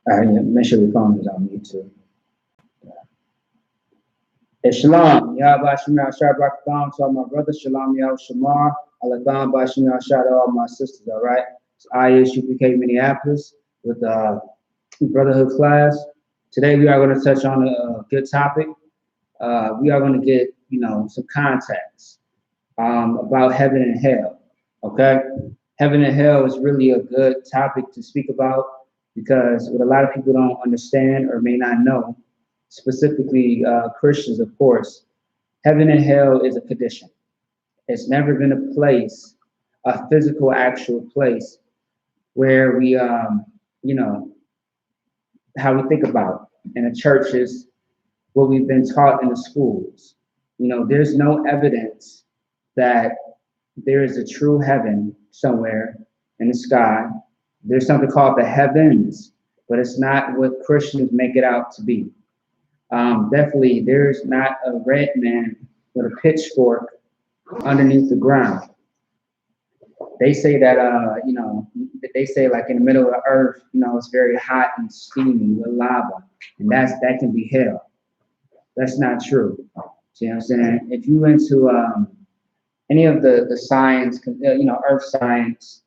All right, yeah, make sure the phone is on mute too. Hey, Shalom. Yahweh Shemar Shabbat to all my brothers. Shalom Yahweh Shamar. Alagam Bashimar Shah to all my sisters. All right. It's I.S.U.P.K Minneapolis with the Brotherhood class. Today we are going to touch on a good topic. We are going to get, some context about heaven and hell. Okay. Heaven and hell is really a good topic to speak about because what a lot of people don't understand or may not know, specifically Christians, of course, heaven and hell is a condition. It's never been a place, a physical, actual place where we, how we think about in the churches, what we've been taught in the schools. There's no evidence that there is a true heaven somewhere in the sky. There's something called the heavens, but it's not what Christians make it out to be. Definitely, there's not a red man with a pitchfork underneath the ground. They say that, they say like in the middle of the earth, it's very hot and steamy with lava, and that can be hell. That's not true. See what I'm saying? If you went to any of the science, earth science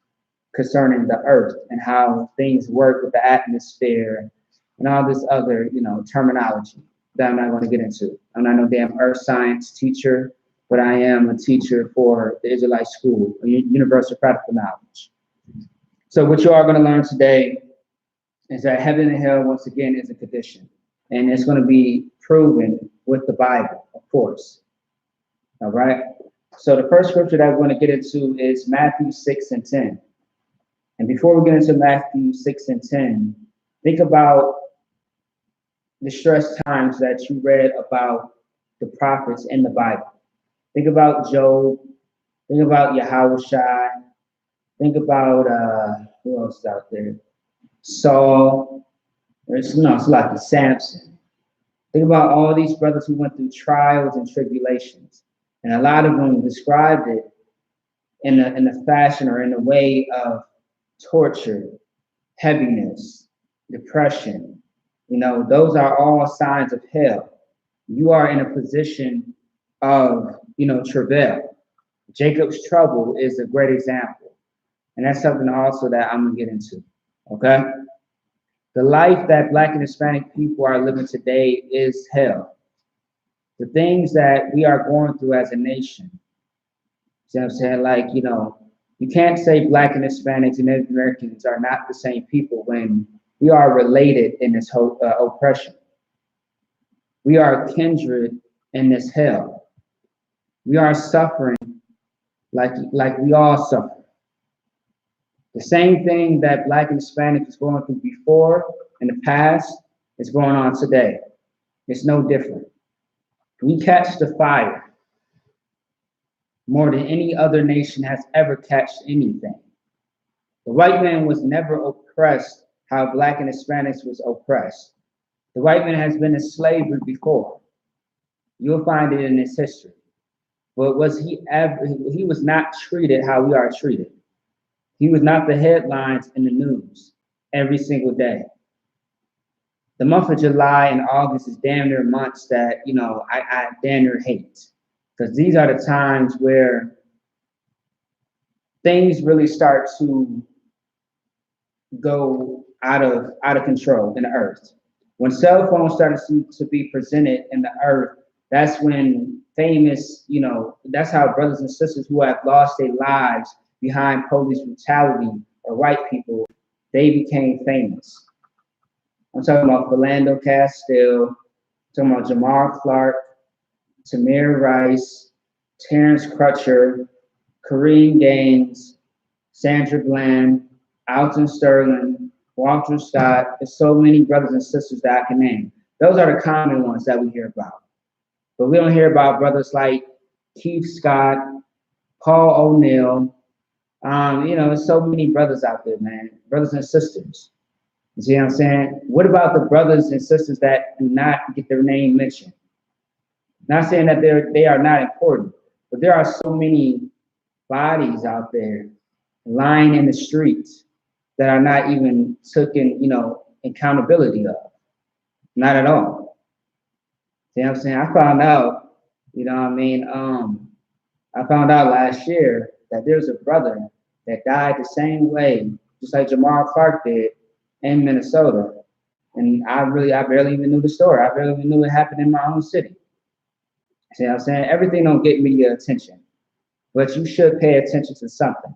concerning the earth and how things work with the atmosphere and all this other, terminology that I'm not going to get into. I'm not no damn earth science teacher, but I am a teacher for the Israelite school, a universal practical knowledge. So what you are going to learn today is that heaven and hell, once again, is a condition. And it's going to be proven with the Bible, of course. All right? So the first scripture that we're going to get into is Matthew 6 and 10. And before we get into Matthew 6 and 10, think about the stress times that you read about the prophets in the Bible. Think about Job. Think about Yahushua. Think about, who else is out there? Saul. It's like Samson. Think about all these brothers who went through trials and tribulations. And a lot of them described it in the fashion or in the way of torture, heaviness, depression. Those are all signs of hell. You are in a position of, travail. Jacob's trouble is a great example. And that's something also that I'm going to get into. Okay? The life that Black and Hispanic people are living today is hell. The things that we are going through as a nation. See what I'm saying? Like, you can't say Black and Hispanics and Native Americans are not the same people when we are related in this whole oppression. We are kindred in this hell. We are suffering like we all suffer. The same thing that Black and Hispanic is going through before in the past is going on today. It's no different. We catch the fire more than any other nation has ever catched anything. The white man was never oppressed how Black and Hispanics was oppressed. The white man has been in slavery before. You'll find it in his history. But he was not treated how we are treated. He was not the headlines in the news every single day. The month of July and August is damn near months that, I damn near hate. Because these are the times where things really start to go out of control in the earth. When cell phones started to be presented in the earth, that's when famous, that's how brothers and sisters who have lost their lives behind police brutality or white people, they became famous. I'm talking about Philando Castile, talking about Jamar Clark, Tamir Rice, Terrence Crutcher, Kareem Gaines, Sandra Bland, Alton Sterling, Walter Scott. There's so many brothers and sisters that I can name. Those are the common ones that we hear about. But we don't hear about brothers like Keith Scott, Paul O'Neill. There's so many brothers out there, man, brothers and sisters. You see what I'm saying? What about the brothers and sisters that do not get their name mentioned? Not saying that they are not important, but there are so many bodies out there lying in the streets that are not even taken, accountability of. Not at all. See what I'm saying? I found out, you know what I mean? I found out last year that there's a brother that died the same way, just like Jamal Clark did in Minnesota. And I barely even knew the story. I barely even knew it happened in my own city. See what I'm saying? Everything don't get media attention, but you should pay attention to something.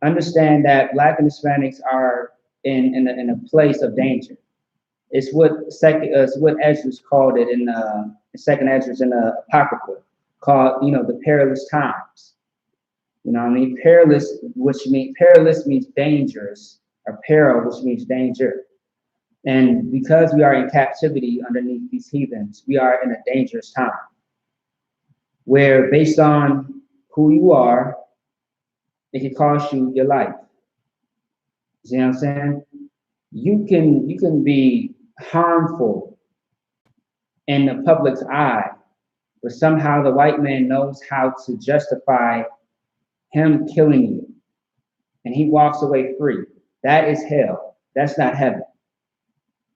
Understand that Black and Hispanics are in a place of danger. It's what Esdras called it in the second Esdras in the Apocrypha, called, you know, the perilous times. You know what I mean? Perilous means dangerous, or peril, which means danger. And because we are in captivity underneath these heathens, we are in a dangerous time where, based on who you are, it can cost you your life. See what I'm saying? You can be harmful in the public's eye, but somehow the white man knows how to justify him killing you, and he walks away free. That is hell. That's not heaven.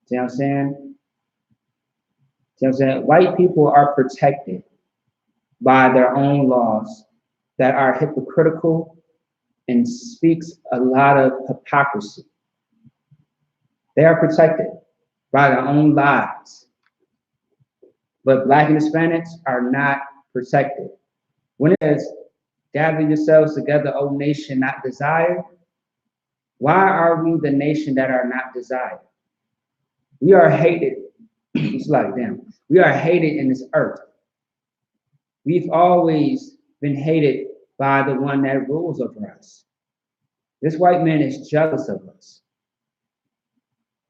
See what I'm saying? See what I'm saying? White people are protected by their own laws that are hypocritical and speaks a lot of hypocrisy. They are protected by their own lives. But Black and Hispanics are not protected. When it says, gather yourselves together, O nation not desired, why are we the nation that are not desired? We are hated. It's like them. We are hated in this earth. We've always been hated by the one that rules over us. This white man is jealous of us.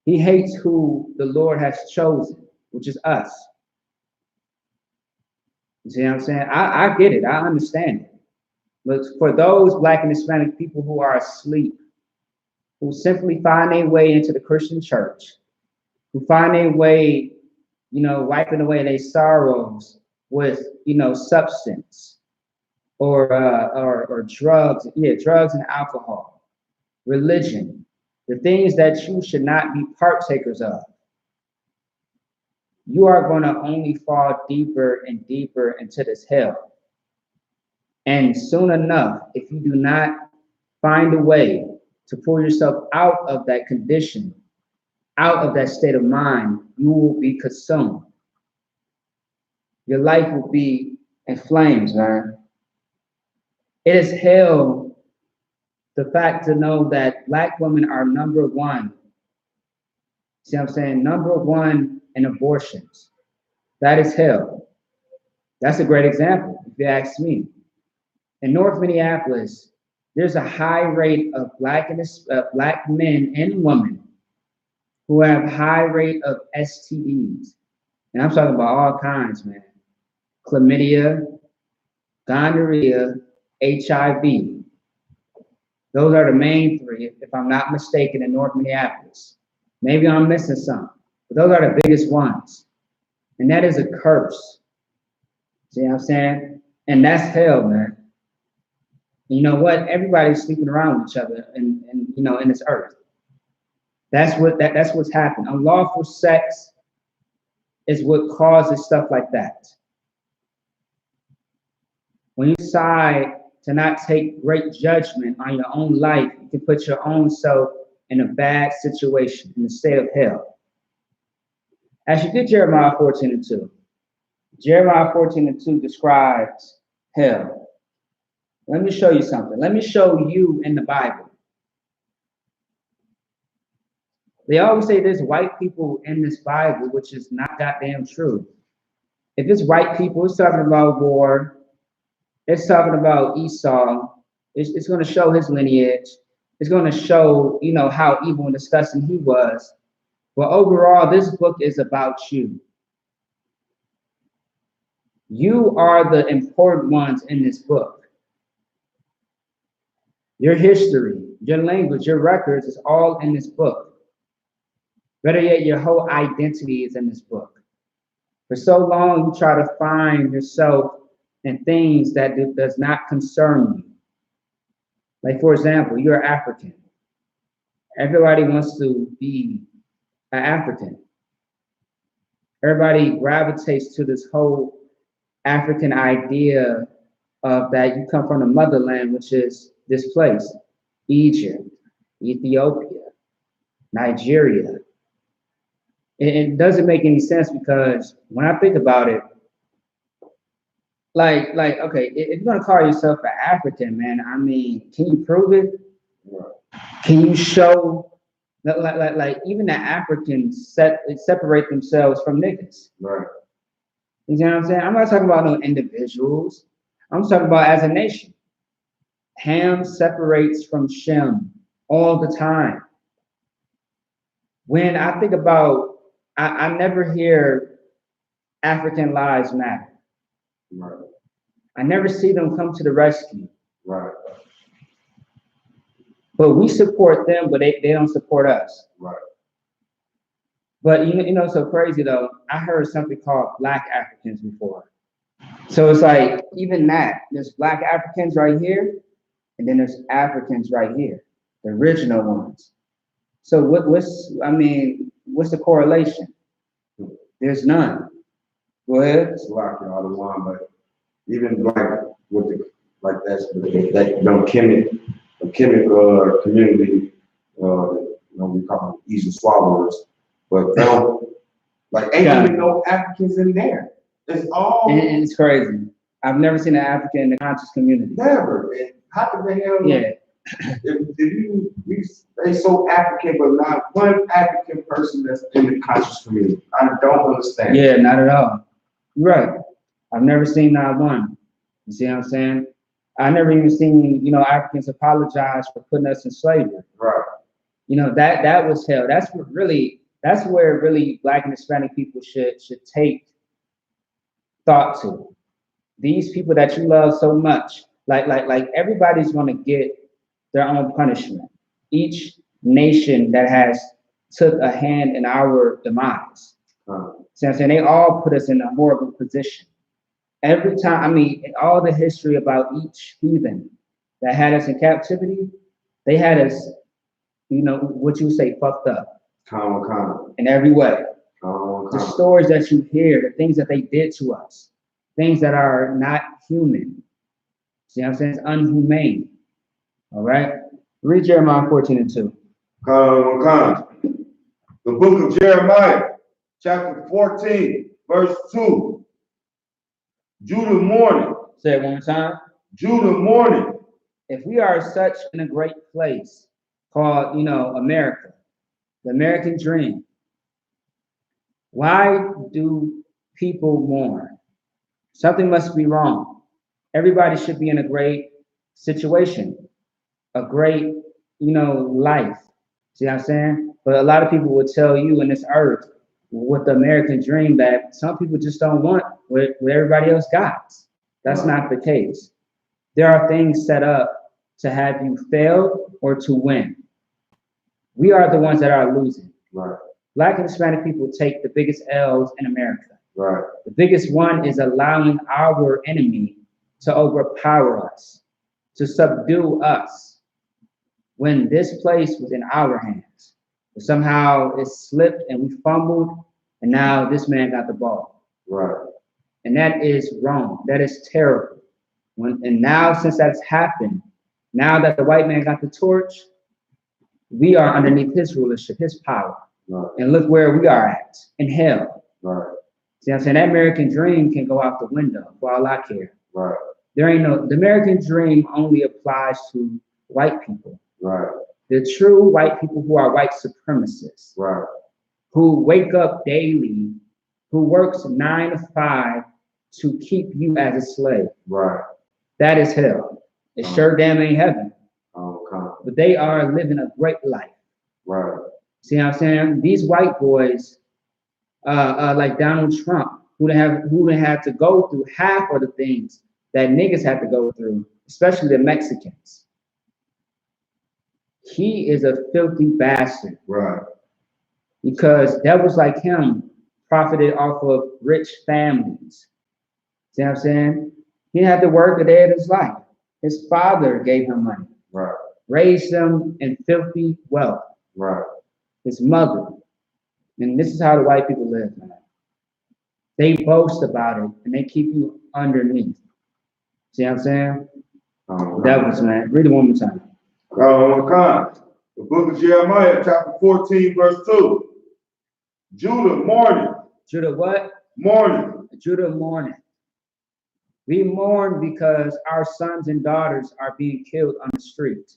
He hates who the Lord has chosen, which is us. You see what I'm saying? I get it. I understand it. But for those Black and Hispanic people who are asleep, who simply find their way into the Christian church, who find their way, you know, wiping away their sorrows with, you know, substance or drugs, drugs and alcohol, religion, the things that you should not be partakers of, you are going to only fall deeper and deeper into this hell. And soon enough, if you do not find a way to pull yourself out of that condition, out of that state of mind, you will be consumed. Your life will be in flames, man. It is hell, the fact to know that Black women are number one. See what I'm saying? Number one in abortions. That is hell. That's a great example, if you ask me. In North Minneapolis, there's a high rate of Black men and women who have high rate of STDs. And I'm talking about all kinds, man. Chlamydia, gonorrhea, HIV. Those are the main three, if I'm not mistaken, in North Minneapolis. Maybe I'm missing some, but those are the biggest ones. And that is a curse. See what I'm saying? And that's hell, man. You know what? Everybody's sleeping around with each other and you know, in this earth. That's what's happened. Unlawful sex is what causes stuff like that. When you decide to not take great judgment on your own life, you can put your own self in a bad situation, in the state of hell. As you get Jeremiah 14:2, Jeremiah 14:2 describes hell. Let me show you something. Let me show you in the Bible. They always say there's white people in this Bible, which is not goddamn true. If it's white people, it's talking about war. It's talking about Esau. It's going to show his lineage. It's going to show, you know, how evil and disgusting he was. But overall, this book is about you. You are the important ones in this book. Your history, your language, your records is all in this book. Better yet, your whole identity is in this book. For so long, you try to find yourself in things that does not concern you. Like, for example, you're African. Everybody wants to be an African. Everybody gravitates to this whole African idea of that you come from the motherland, which is this place, Egypt, Ethiopia, Nigeria. It doesn't make any sense because when I think about it, like, okay, if you're gonna call yourself an African, man, I mean, can you prove it? Can you show like even the Africans separate themselves from niggas? Right. You know what I'm saying? I'm not talking about no individuals. I'm talking about as a nation. Ham separates from Shem all the time. When I think about, I never hear African lives matter. Right. I never see them come to the rescue. Right. But we support them, but they don't support us. Right. But you know, so crazy though. I heard something called Black Africans before. So it's like even that. There's Black Africans right here, and then there's Africans right here, the original ones. So what's the correlation? There's none. Go ahead. It's like all the one, but even like with the like that don't Kemet community, we call them easy swallowers, but they don't like ain't even no Africans in there. It's all and it's crazy. I've never seen an African in the conscious community. Never. And how could the hell? Yeah. They so African, but not one African person that's in the conscious community. I don't understand. Yeah, not at all. You're right. I've never seen not one. You see what I'm saying? I never even seen, Africans apologize for putting us in slavery. Right. That was hell. That's where really Black and Hispanic people should take thought to. These people that you love so much, like everybody's gonna get their own punishment. Each nation that has took a hand in our demise. See what I'm saying? They all put us in a horrible position. Every time, in all the history about each heathen that had us in captivity, they had us, what you say, fucked up. In every way. The stories that you hear, the things that they did to us, things that are not human. See what I'm saying? It's unhumane. All right? Read Jeremiah 14:2. The book of Jeremiah, chapter 14, verse 2. Judah mourning. Say it one more time. Judah mourning. If we are such in a great place called, America, the American dream, why do people mourn? Something must be wrong. Everybody should be in a great situation, a great, life. See what I'm saying? But a lot of people will tell you in this earth with the American dream that some people just don't want what everybody else got. That's not the case. There are things set up to have you fail or to win. We are the ones that are losing. Right. Black and Hispanic people take the biggest L's in America. Right. The biggest one is allowing our enemy to overpower us, to subdue us, when this place was in our hands. But somehow it slipped and we fumbled, and now this man got the ball. Right. And that is wrong. That is terrible. And now, since that's happened, now that the white man got the torch, we are underneath his rulership, his power. Right. And look where we are at, in hell. Right. See what I'm saying? That American dream can go out the window for all I care. Right. The American dream only applies to white people. Right. The true white people who are white supremacists. Right. Who wake up daily, who works 9 to 5 to keep you as a slave. Right. That is hell. It sure damn ain't heaven. But they are living a great life. Right. See what I'm saying? These white boys, like Donald Trump, who had to go through half of the things that niggas had to go through, especially the Mexicans. He is a filthy bastard. Right. Because devils like him profited off of rich families. See what I'm saying? He didn't have to work a day of his life. His father gave him money. Right. Raised him in filthy wealth. Right. His mother. And this is how the white people live, man. They boast about it and they keep you underneath. See what I'm saying? Devils, man. Read it one more time. The book of Jeremiah, chapter 14, verse 2. Judah mourning. Judah what? Mourning. Judah mourning. We mourn because our sons and daughters are being killed on the street.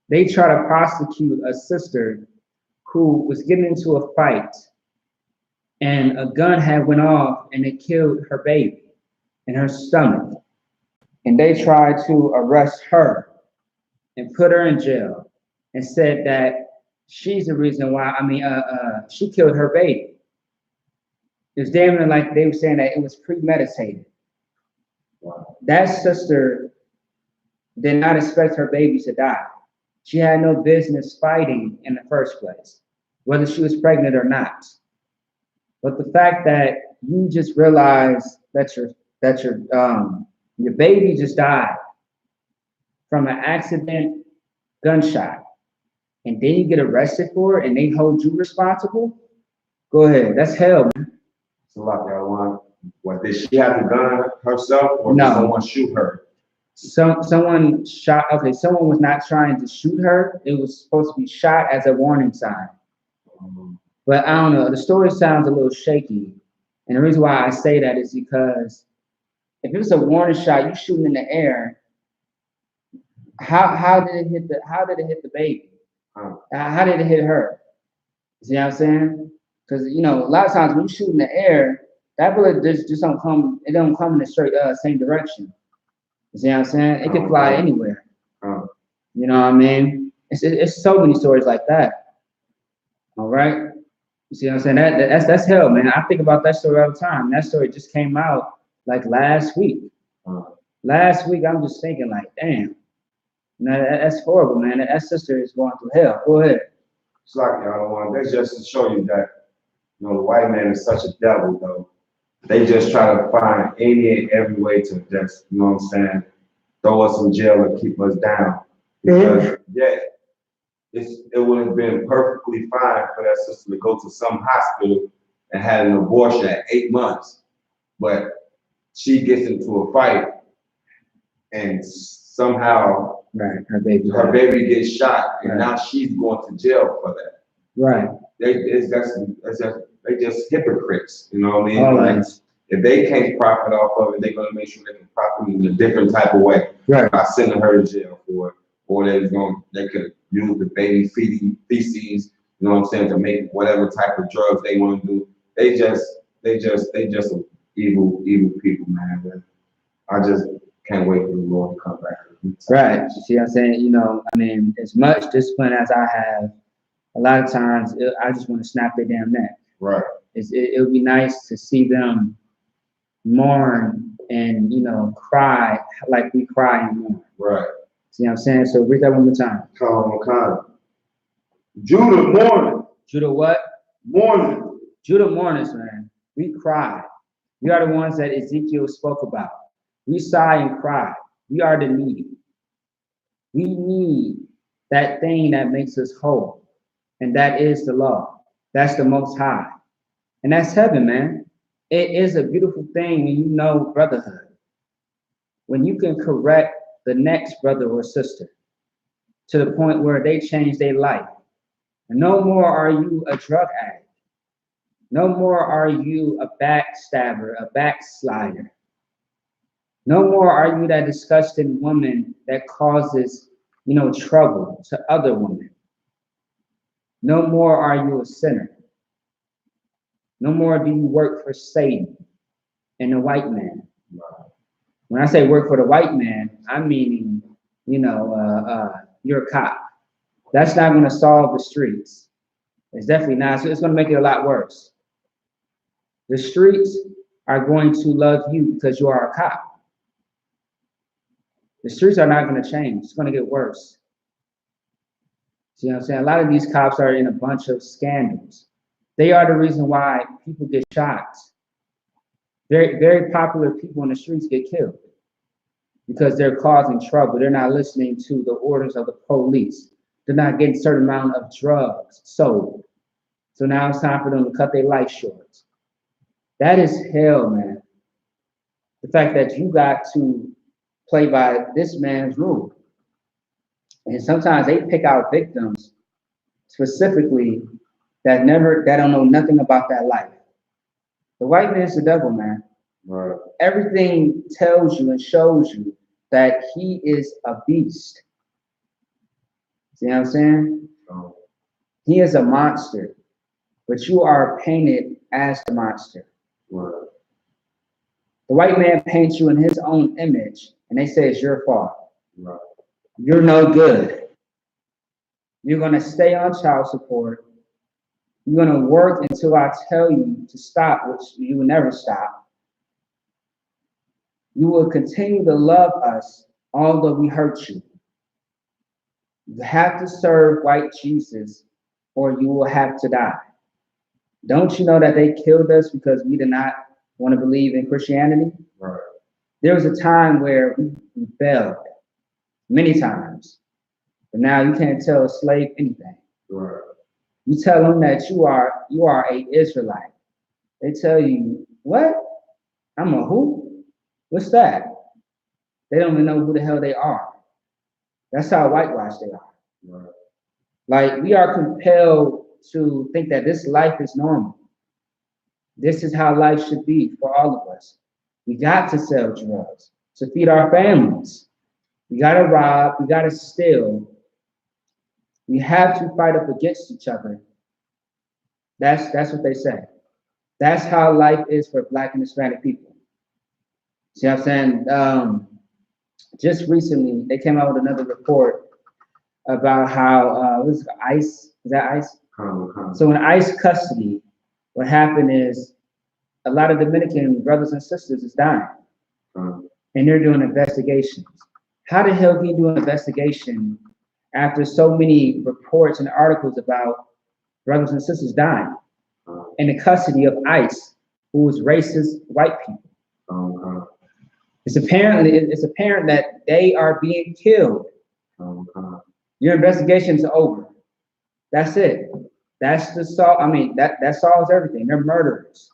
They try to prosecute a sister who was getting into a fight and a gun had went off and it killed her baby in her stomach. And they tried to arrest her and put her in jail and said that she's the reason why, she killed her baby. It was damn near like they were saying that it was premeditated. Wow. That sister did not expect her baby to die. She had no business fighting in the first place, whether she was pregnant or not. But the fact that you just realize that your baby just died from an accident gunshot, and then you get arrested for it and they hold you responsible, go ahead. That's hell, man. So like y'all want, what, did she have the gun herself or No. did someone shoot her? Someone shot, okay, someone was not trying to shoot her. It was supposed to be shot as a warning sign. But I don't know, the story sounds a little shaky. And the reason why I say that is because if it was a warning shot, you shooting in the air, how did it hit the baby? How did it hit her? See what I'm saying? Because a lot of times when you shoot in the air, that bullet just don't come, it don't come in the straight same direction. You see what I'm saying? It can fly anywhere. You know what I mean? It's so many stories like that. All right. You see what I'm saying? That's hell, man. I think about that story all the time. That story just came out like last week. Last week, I'm just thinking like, damn, that's horrible, man. That sister is going through hell. Go ahead. It's like y'all want. That's just to show you that the white man is such a devil, though. They just try to find any and every way to just, what I'm saying, throw us in jail and keep us down. Because it would have been perfectly fine for that sister to go to some hospital and had an abortion at 8 months, but she gets into a fight and somehow her baby gets shot, and now she's going to jail for that. Right. They just hypocrites, you know what I mean? All like, right. if they can't profit off of it, they're gonna make sure they can profit in a different type of way. Right. By sending her to jail for it, or they could use the baby feces, you know what I'm saying, to make whatever type of drugs they want to do. They just evil people, man. I just can't wait for the Lord to come back. Right. You see what I'm saying? As much discipline as I have, a lot of times I just want to snap their damn neck. Right. It would be nice to see them mourn and, cry like we cry and mourn. Right. See what I'm saying? So read that one more time. Judah mourning. Judah what? Mourning. Judah mourners, man. We cry. We are the ones that Ezekiel spoke about. We sigh and cry. We are the needy. We need that thing that makes us whole. And that is the law. That's the Most High. And that's heaven, man. It is a beautiful thing when you know brotherhood. When you can correct the next brother or sister to the point where they change their life. And no more are you a drug addict. No more are you a backstabber, a backslider. No more are you that disgusting woman that causes, trouble to other women. No more are you a sinner. No more do you work for Satan and the white man. When I say work for the white man, I'm meaning, you're a cop. That's not going to solve the streets. It's definitely not. So it's going to make it a lot worse. The streets are going to love you because you are a cop. The streets are not going to change. It's going to get worse. See what I'm saying? A lot of these cops are in a bunch of scandals. They are the reason why people get shot. Very, very popular people in the streets get killed because they're causing trouble. They're not listening to the orders of the police. They're not getting a certain amount of drugs sold. So now it's time for them to cut their life short. That is hell, man. The fact that you got to play by this man's rule. And sometimes they pick out victims specifically that don't know nothing about that life. The white man's the devil, man. Right. Everything tells you and shows you that he is a beast. See what I'm saying? Oh. He is a monster, but you are painted as the monster. Right. The white man paints you in his own image, and they say it's your fault. Right. You're no good. You're going to stay on child support. You're going to work until I tell you to stop, which you will never stop. You will continue to love us, although we hurt you. You have to serve white Jesus, or you will have to die. Don't you know that they killed us because we did not want to believe in Christianity? Right. There was a time where we rebelled, many times. But now you can't tell a slave anything. Right. You tell them that you are a Israelite. They tell you, what? I'm a who? What's that? They don't even know who the hell they are. That's how whitewashed they are. Right. Like, we are compelled to think that this life is normal. This is how life should be for all of us. We got to sell drugs to feed our families. We got to rob. We got to steal. We have to fight up against each other. That's what they say. That's how life is for Black and Hispanic people. See what I'm saying? Just recently, they came out with another report about how, what is it, ICE? Is that ICE? So in ICE custody, what happened is a lot of Dominican brothers and sisters is dying. And they're doing investigations. How the hell can you do an investigation after so many reports and articles about brothers and sisters dying in the custody of ICE, who is racist white people? It's apparent that they are being killed. Your investigation is over. That's it. That's the solve. I mean, that solves everything. They're murderers.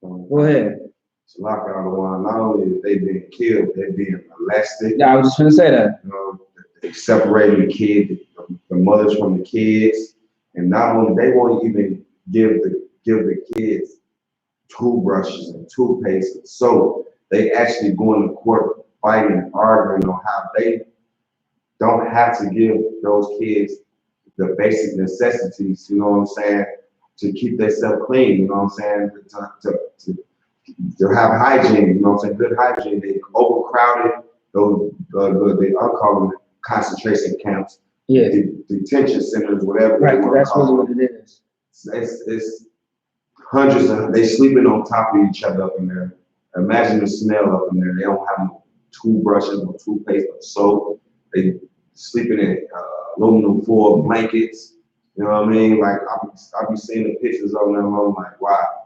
Go ahead. It's locked out of one. Not only are they being killed, they're being molested. Yeah, I was just gonna say that. You know, they separating the kid, the mothers from the kids, and not only they won't even give the kids toothbrushes and toothpaste and soap. They actually go into court fighting and arguing on how they don't have to give those kids the basic necessities, you know what I'm saying, to keep themselves clean, you know what I'm saying, to have hygiene, you know what I'm saying, good hygiene. They overcrowded those, they are calling it concentration camps, Yeah. Detention centers, whatever. Right, that's really what it is. It's hundreds of, they sleeping on top of each other up in there. Imagine the smell up in there. They don't have no toothbrushes, no toothpaste, no soap. They sleeping in aluminum foil blankets. You know what I mean? Like I'll be seeing the pictures of them. I'm like, wow.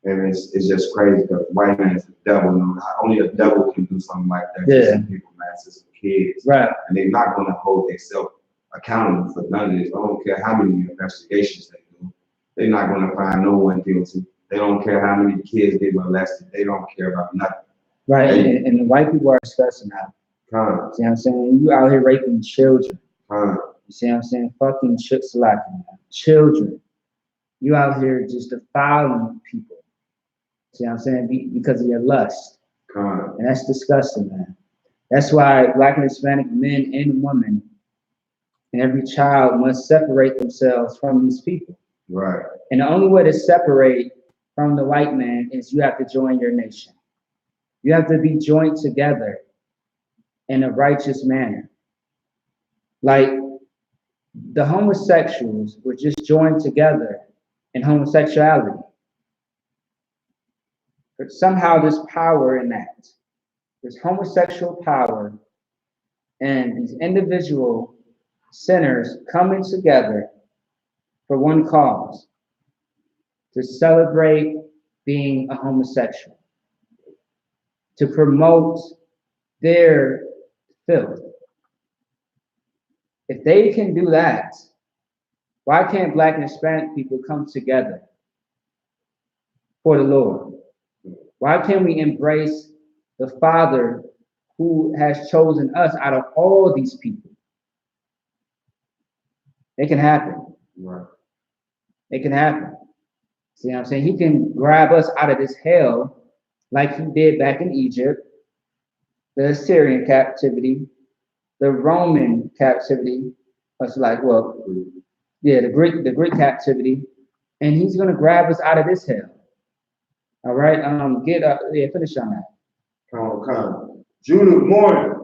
And it's just crazy because white man is the devil. You know? Only a devil can do something like that. Yeah. To some people, man, to some kids. Right. And they're not going to hold themselves accountable for none of this. I don't care how many investigations they do. They're not going to find no one guilty. They don't care how many kids get molested. They don't care about nothing. Right. And the white people are discussing that. See what I'm saying? You out here raping children. You see what I'm saying? Fucking children. You out here just defiling people. See what I'm saying? Because of your lust. And that's disgusting, man. That's why Black and Hispanic men and women and every child must separate themselves from these people. Right. And the only way to separate from the white man is you have to join your nation. You have to be joined together in a righteous manner. Like the homosexuals were just joined together in homosexuality. But somehow there's power in that. There's homosexual power and these individual sinners coming together for one cause, to celebrate being a homosexual, to promote their filth. If they can do that, Why can't Black and Hispanic people come together for the Lord? Why can't we embrace the Father who has chosen us out of all these people? It can happen. Right. It can happen. See what I'm saying? He can grab us out of this hell like he did back in Egypt, the Assyrian captivity, the Roman captivity. It's like, well, yeah, the Greek captivity, and he's gonna grab us out of this hell. All right, finish on that. Come. Judah morning,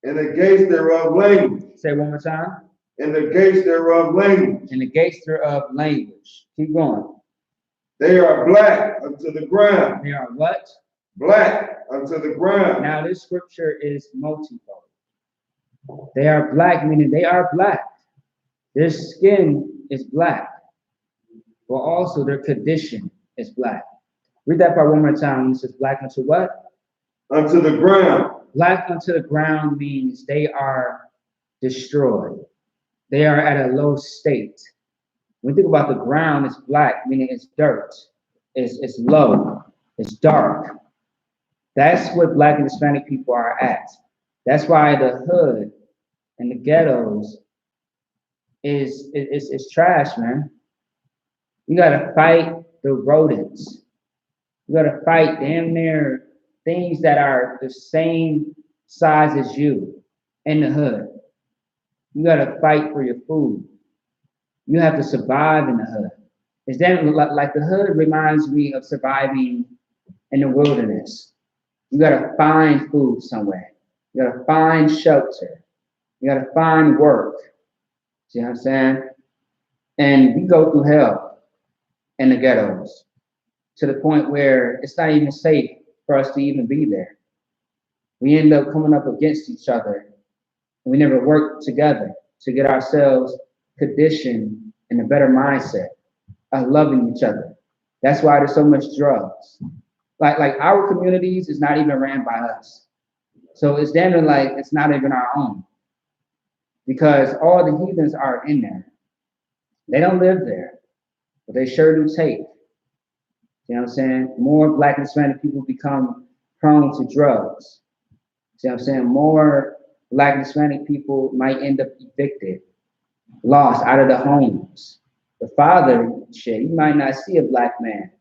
and the gates thereof language. Say it one more time. And the gates thereof language. And the gates thereof language. Keep going. They are black unto the ground. They are what? Black unto the ground. Now this scripture is multifold. They are black, meaning they are black. Their skin is black, but also their condition is black. Read that part one more time. When it says black unto what? Unto the ground. Black unto the ground means they are destroyed. They are at a low state. When we think about the ground, it's black, meaning it's dirt. It's low. It's dark. That's what Black and Hispanic people are at. That's why the hood and the ghettos is trash, man. You gotta fight the rodents. You gotta fight damn near things that are the same size as you in the hood. You gotta fight for your food. You have to survive in the hood. It's then like the hood reminds me of surviving in the wilderness. You gotta find food somewhere. You gotta find shelter. You gotta find work. See what I'm saying? And we go through hell in the ghettos to the point where it's not even safe for us to even be there. We end up coming up against each other, and we never work together to get ourselves conditioned in a better mindset of loving each other. That's why there's so much drugs. Like our communities is not even ran by us. So it's damn like it's not even our own. Because all the heathens are in there. They don't live there, but they sure do take. You know what I'm saying? More Black and Hispanic people become prone to drugs. See what I'm saying? More Black and Hispanic people might end up evicted, lost out of the homes. The father, shit, you might not see a Black man.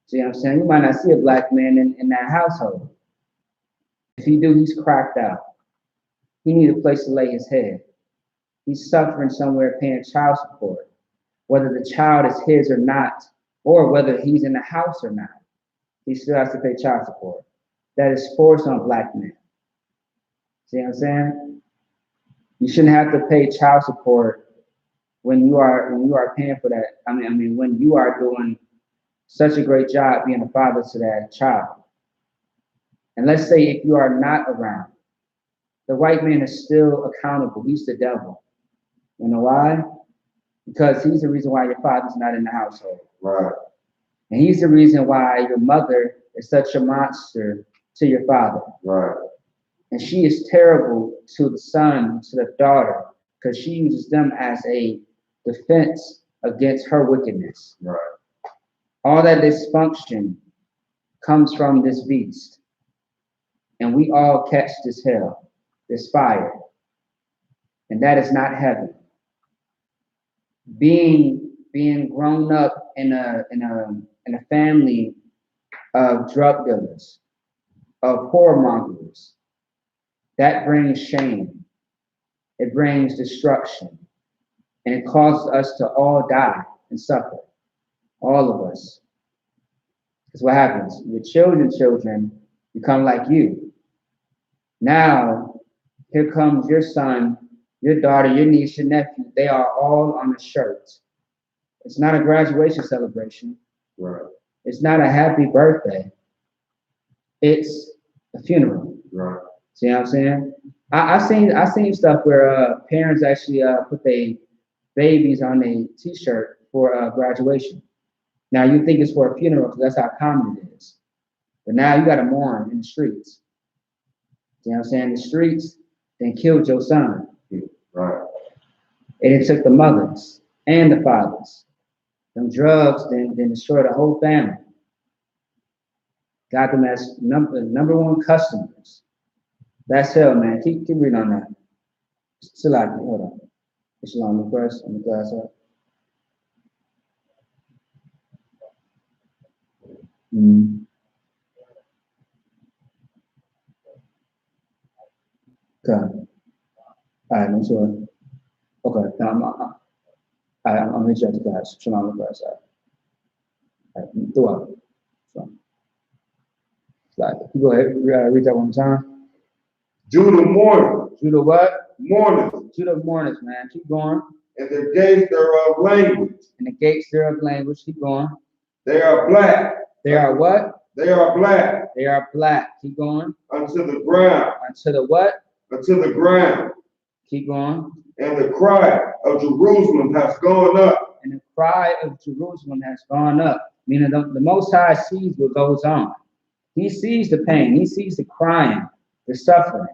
See what I'm saying? You might not see a Black man in that household. If he do, he's cracked out. He need a place to lay his head. He's suffering somewhere paying child support, whether the child is his or not, or whether he's in the house or not. He still has to pay child support. That is forced on Black men. See what I'm saying? You shouldn't have to pay child support when you are paying for that. I mean, when you are doing such a great job being a father to that child. And let's say if you are not around, the white man is still accountable. He's the devil. You know why? Because he's the reason why your father's not in the household. Right. And he's the reason why your mother is such a monster to your father. Right. And she is terrible to the son, to the daughter, because she uses them as a defense against her wickedness. Right. All that dysfunction comes from this beast. And we all catch this hell, this fire. And that is not heaven. Being grown up in a family of drug dealers, of whoremongers, that brings shame. It brings destruction. And it causes us to all die and suffer. All of us. Because what happens? Your children become like you. Now, here comes your son, your daughter, your niece, your nephew. They are all on a shirt. It's not a graduation celebration. Right. It's not a happy birthday. It's a funeral. Right. See what I'm saying? I seen stuff where parents actually put their babies on a t-shirt for graduation. Now you think it's for a funeral because that's how common it is. But now you got to mourn in the streets. You know what I'm saying? The streets then killed your son. Right. And it took the mothers. and the fathers. Them drugs then destroy the whole family. Got them as number one customers. That's hell, man. Keep reading on that. Select, hold on. Islam the first on the glass up. Okay. All right, I'm sorry. Okay, now I'm going to check the class. Shalom the class. All right, throughout. So, you go ahead, read that one time. Judah mourners. Judah what? Mourners. Judah mourners, man. Keep going. And the gates thereof language. And the gates thereof language. Keep going. They are black. They are what? They are black. They are black. Keep going. Unto the ground. Unto the what? Unto the ground. Keep going. And the cry of Jerusalem has gone up. And the cry of Jerusalem has gone up. Meaning the Most High sees what goes on. He sees the pain. He sees the crying, the suffering.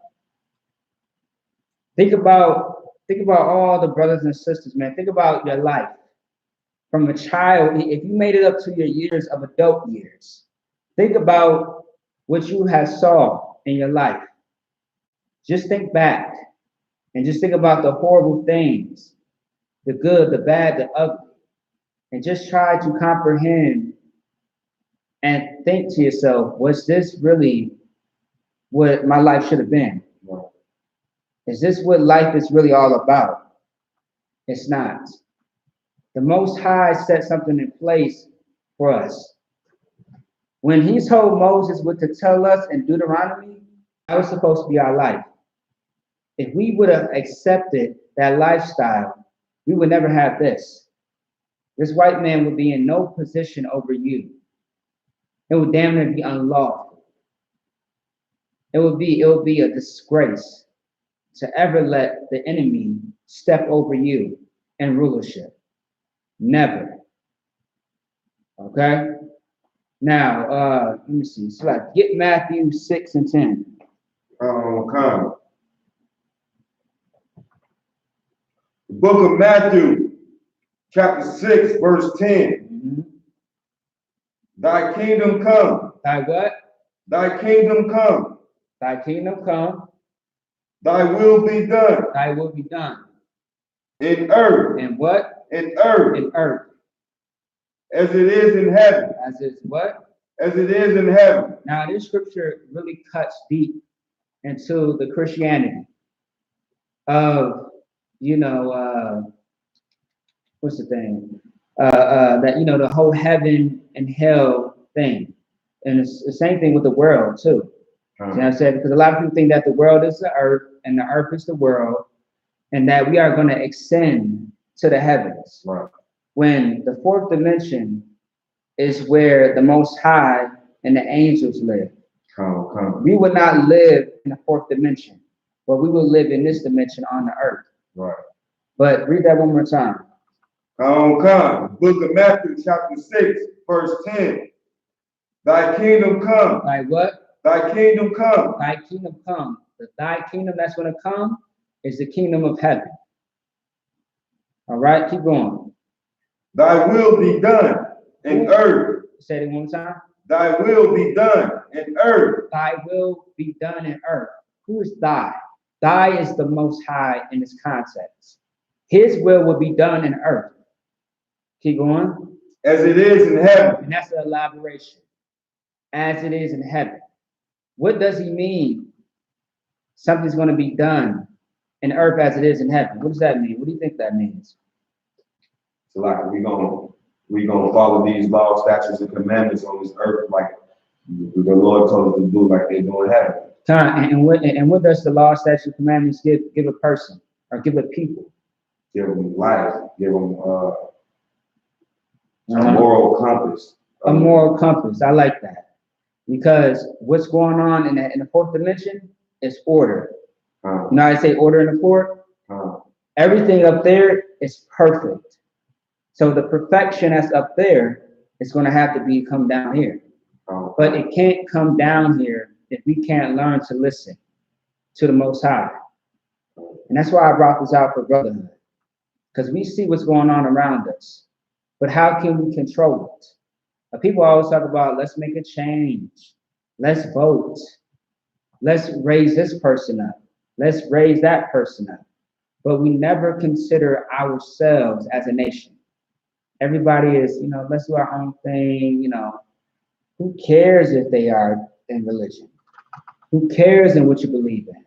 Think about all the brothers and sisters, man. Think about your life. From a child, if you made it up to your years of adult years, think about what you have saw in your life. Just think back and just think about the horrible things, the good, the bad, the ugly, and just try to comprehend and think to yourself, was this really what my life should have been? Is this what life is really all about? It's not. The Most High set something in place for us. When he told Moses what to tell us in Deuteronomy, that was supposed to be our life. If we would have accepted that lifestyle, we would never have this. This white man would be in no position over you. It would damn near be unlawful. It would be a disgrace to ever let the enemy step over you in rulership. Never. Okay? Now, let me see. So like, get Matthew 6 and 10. Come. The book of Matthew, chapter 6, verse 10. Thy kingdom come. Thy what? Thy kingdom come. Thy kingdom come. Thy will be done. Thy will be done. In earth. In what? In earth. In earth. As it is in heaven. As is what? As it is in heaven. Now, this scripture really cuts deep into the Christianity of, what's the thing? That, the whole heaven and hell thing. And it's the same thing with the world, too. You know what I'm saying? Because a lot of people think that the world is the earth and the earth is the world, and that we are going to ascend to the heavens. Right. When the fourth dimension is where the Most High and the angels live. We would not live in the fourth dimension, but we will live in this dimension on the earth. Right. But read that one more time. Come. Book of Matthew, chapter 6, verse 10. Thy kingdom come. Thy what? Thy kingdom come. Thy kingdom come. Thy kingdom that's going to come is the kingdom of heaven. All right, keep going. Thy will be done in earth. Say it one time. Thy will be done in earth. Thy will be done in earth. Who is thy? Thy is the Most High in this context. His will be done in earth. Keep going. As it is in heaven. And that's the elaboration. As it is in heaven. What does he mean? Something's going to be done in earth as it is in heaven. What does that mean? What do you think that means? So like we gonna follow these laws, statutes, and commandments on this earth like the Lord told us to do, like they do in heaven. And what does the law, statutes, and commandments give a person or give a people? Give them life. Give them a moral compass. A moral compass. I like that. Because what's going on in the fourth dimension is order. You know how I say order in the fourth? Everything up there is perfect. So the perfection that's up there is going to have to come down here. But it can't come down here if we can't learn to listen to the Most High. And that's why I brought this out for Brotherhood. because we see what's going on around us. But how can we control it? People always talk about, let's make a change. Let's vote. Let's raise this person up. Let's raise that person up. But we never consider ourselves as a nation. Everybody is, let's do our own thing. Who cares if they are in religion? Who cares in what you believe in?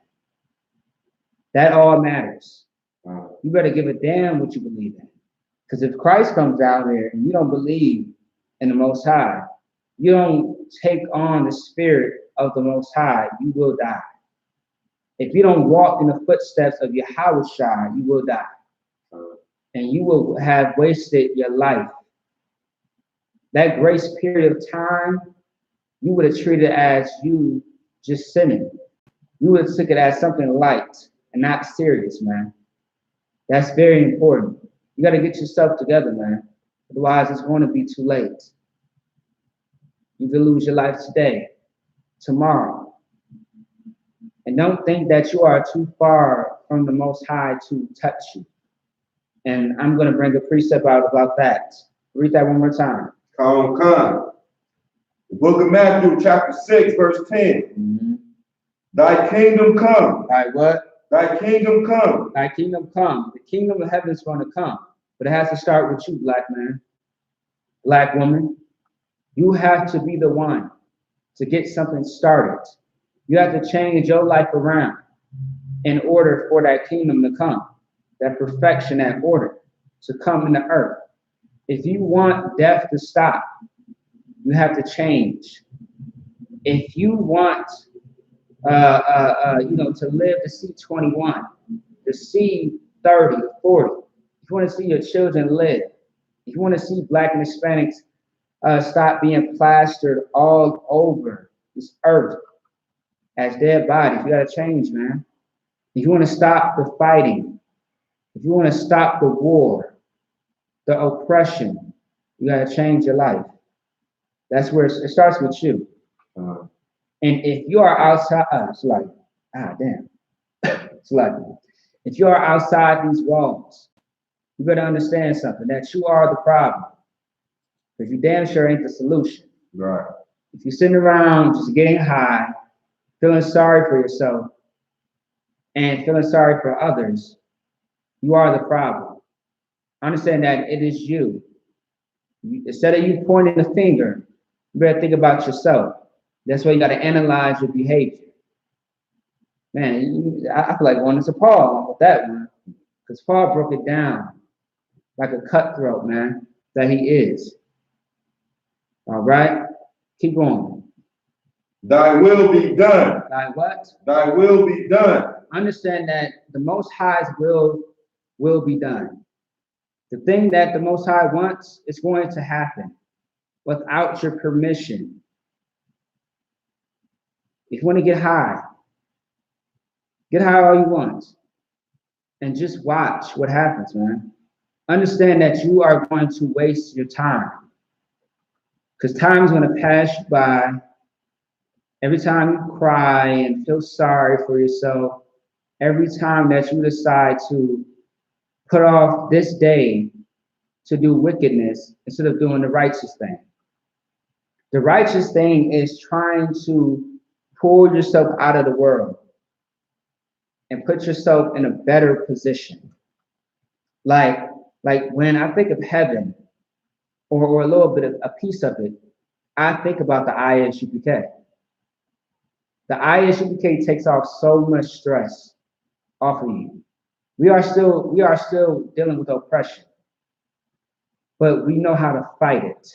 That all matters. You better give a damn what you believe in. Because if Christ comes out here and you don't believe in the Most High, you don't take on the spirit of the Most High, you will die. If you don't walk in the footsteps of Yahawashi, you will die. And you will have wasted your life. That grace period of time, you would have treated it as you just sinning. You would have took it as something light and not serious, man. That's very important. You got to get yourself together, man. Otherwise, it's going to be too late. You can lose your life today, tomorrow. And don't think that you are too far from the Most High to touch you. And I'm going to bring a precept out about that. Read that one more time. Come. The book of Matthew, chapter 6, verse 10. Thy kingdom come. Thy what? Thy kingdom come. Thy kingdom come. The kingdom of heaven is going to come. But it has to start with you, black man, black woman. You have to be the one to get something started. You have to change your life around in order for that kingdom to come, that perfection, that order to come in the earth. If you want death to stop, you have to change. If you want, to live to see 21, to see 30, 40, if you want to see your children live, if you want to see Black and Hispanics stop being plastered all over this earth as dead bodies, you got to change, man. If you want to stop the fighting, if you want to stop the war, the oppression, you got to change your life. That's where it starts with you. And if you are outside, it's like, damn. It's like, if you are outside these walls, you better understand something, that you are the problem. Because you damn sure ain't the solution. Right. If you're sitting around just getting high, feeling sorry for yourself, and feeling sorry for others, you are the problem. Understand that it is you. Instead of you pointing the finger, you better think about yourself. That's why you got to analyze your behavior. Man, I feel like going to Paul with that one, because Paul broke it down like a cutthroat, man, that he is. All right, keep going. Thy will be done. Thy what? Thy will be done. Understand that the Most High's will be done. The thing that the Most High wants is going to happen without your permission. If you want to get high all you want, and just watch what happens, man. Understand that you are going to waste your time, because time is going to pass you by. Every time you cry and feel sorry for yourself, every time that you decide to put off this day to do wickedness instead of doing the righteous thing. The righteous thing is trying to pull yourself out of the world and put yourself in a better position. Like when I think of heaven, or a little bit of a piece of it, I think about the I.S.U.P.K. The I.S.U.P.K. takes off so much stress off of you. We are still dealing with oppression, but we know how to fight it.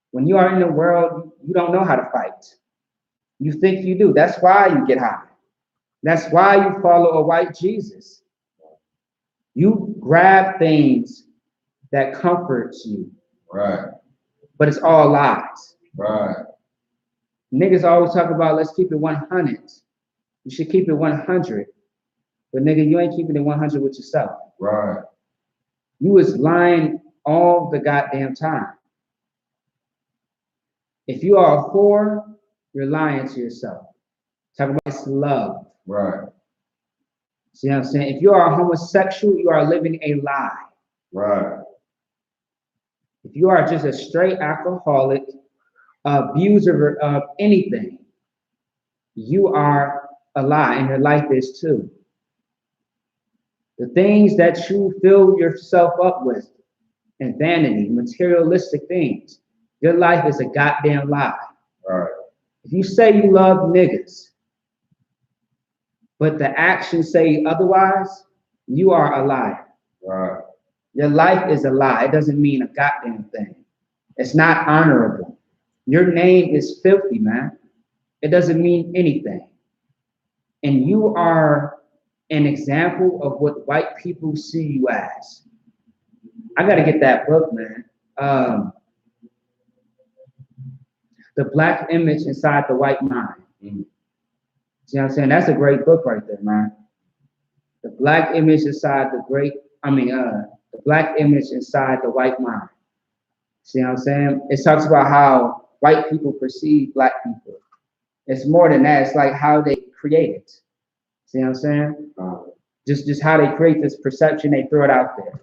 When you are in the world, you don't know how to fight. You think you do. That's why you get high. That's why you follow a white Jesus. You grab things that comforts you. Right. But it's all lies. Right. Niggas always talk about, let's keep it 100. You should keep it 100. But nigga, you ain't keeping it 100 with yourself. Right. You was lying all the goddamn time. If you are a whore, you're lying to yourself. Talk about it's love. Right. See what I'm saying? If you are a homosexual, you are living a lie. Right. If you are just a straight alcoholic, abuser of anything, you are a lie, and your life is too. The things that you fill yourself up with, and vanity, materialistic things, your life is a goddamn lie. Right. If you say you love niggas, but the actions say otherwise, you are a liar. Right. Your life is a lie. It doesn't mean a goddamn thing. It's not honorable. Your name is filthy, man. It doesn't mean anything. And you are an example of what white people see you as. I got to get that book, man. The Black Image Inside the White Mind. Mm-hmm. See what I'm saying? That's a great book right there, man. The Black Image Inside the Black Image Inside the White Mind. See what I'm saying? It talks about how white people perceive black people. It's more than that. It's like how they create it. See what I'm saying? Just how they create this perception, they throw it out there.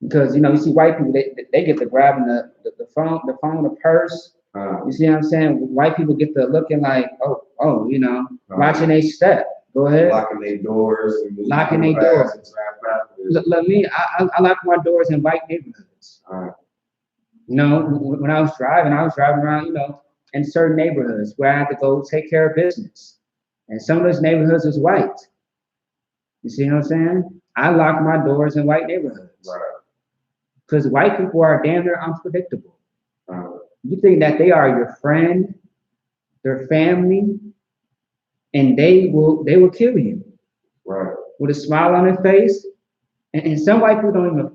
Because you see white people, they get to grabbing the phone, the purse. You see what I'm saying? White people get to looking like, watching their step. Go ahead. Locking their doors. Locking their doors. Look, me, I lock my doors in white neighborhoods. When I was driving around, in certain neighborhoods where I had to go take care of business. And some of those neighborhoods was white. You see what I'm saying? I lock my doors in white neighborhoods. Right. Because white people are damn near unpredictable. You think that they are your friend, their family, and they will kill you. Right. With a smile on their face. And some white people don't even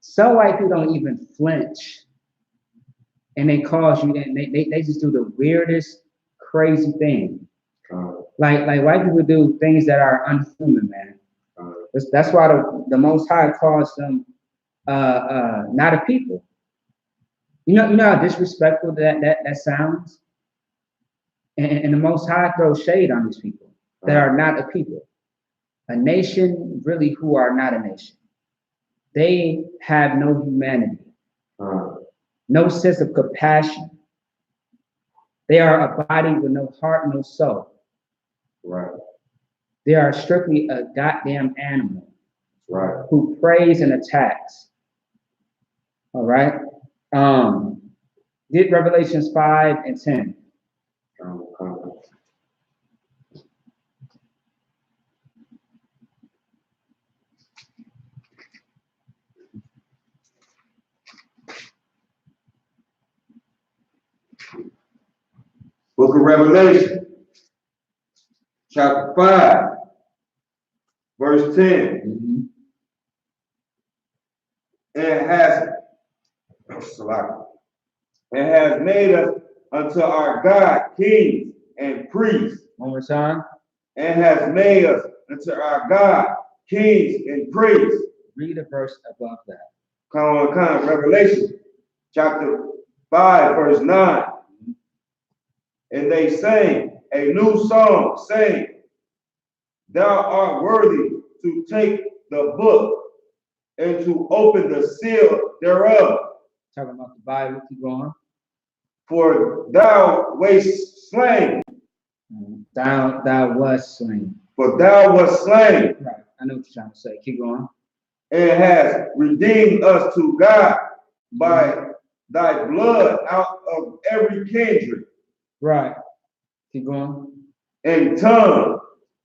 some white people don't even flinch. And they cause you, and they just do the weirdest, crazy thing. Like white people do things that are unhuman, man. That's why the Most High calls them not a people. You know how disrespectful that sounds? And the Most High throws shade on these people that are not a people. A nation, really, who are not a nation. They have no humanity, no sense of compassion. They are a body with no heart, no soul. Right. They are strictly a goddamn animal. Right. Who preys and attacks. All right. Get Revelations 5 and 10. Book of Revelation, chapter 5, verse 10. Mm-hmm. It has made us unto our God kings and priests. One more time. And has made us unto our God kings and priests. Read a verse above that. Come on, Revelation, chapter 5, verse 9. And they sang a new song, saying, Thou art worthy to take the book and to open the seal thereof. Talking about the Bible, keep going. For thou wast slain. Thou was slain. For thou wast slain. Right, I know what you're trying to say. Keep going. And has redeemed us to God by thy blood out of every kindred. Right. Keep going. And tongue,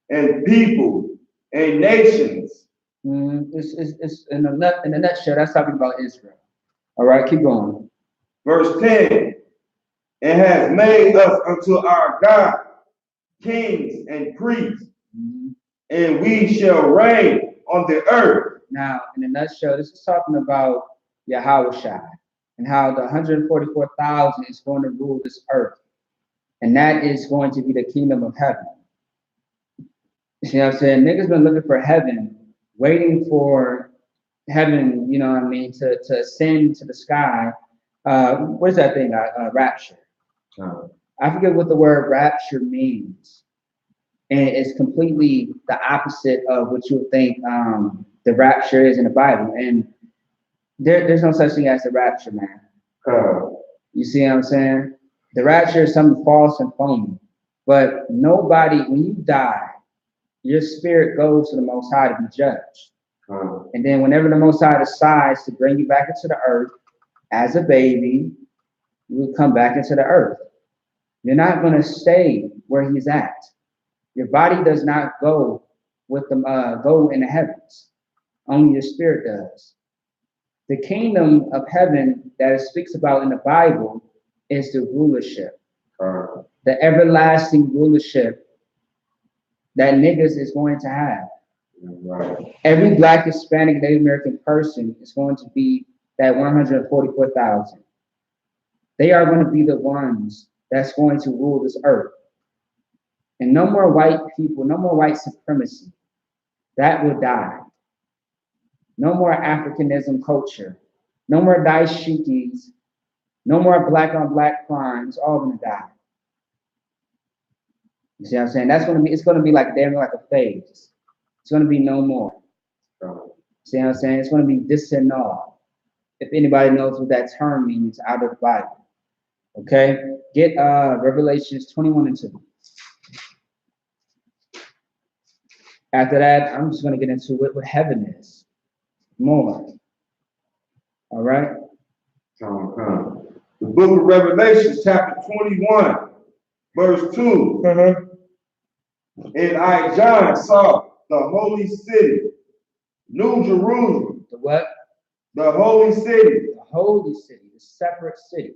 and people, and nations. It's in a nutshell, that's talking about Israel. All right, keep going. Verse 10. And has made us unto our God kings and priests, and we shall reign on the earth. Now, in a nutshell, this is talking about Yahawashi and how the 144,000 is going to rule this earth. And that is going to be the kingdom of heaven. You know what I'm saying? Niggas been looking for heaven, waiting for heaven, to ascend to the sky. What is that thing? Rapture. I forget what the word rapture means. And it's completely the opposite of what you would think the rapture is in the Bible. And there's no such thing as the rapture, man. You see what I'm saying? The rapture is something false and phony. But nobody, when you die, your spirit goes to the Most High to be judged. And then whenever the Most High decides to bring you back into the earth as a baby, you will come back into the earth. You're not going to stay where he's at. Your body does not go with them, go in the heavens. Only your spirit does. The kingdom of heaven that it speaks about in the Bible is the rulership, the everlasting rulership that niggas is going to have. Right. Every Black, Hispanic, Native American person is going to be that 144,000. They are going to be the ones that's going to rule this earth. And no more white people, no more white supremacy. That will die. No more Africanism culture. No more daishikis. No more black on black crimes. All going to die. You see what I'm saying? That's going to be, it's going to be like damn like a phase. It's going to be no more. See what I'm saying? It's going to be disannulled. If anybody knows what that term means out of the Bible. Okay? Get Revelations 21 and 2. After that, I'm just going to get into what heaven is. More. All right? The book of Revelation, chapter 21, verse 2. And I, John, saw the holy city, New Jerusalem. The what? The holy city. The holy city, the separate city.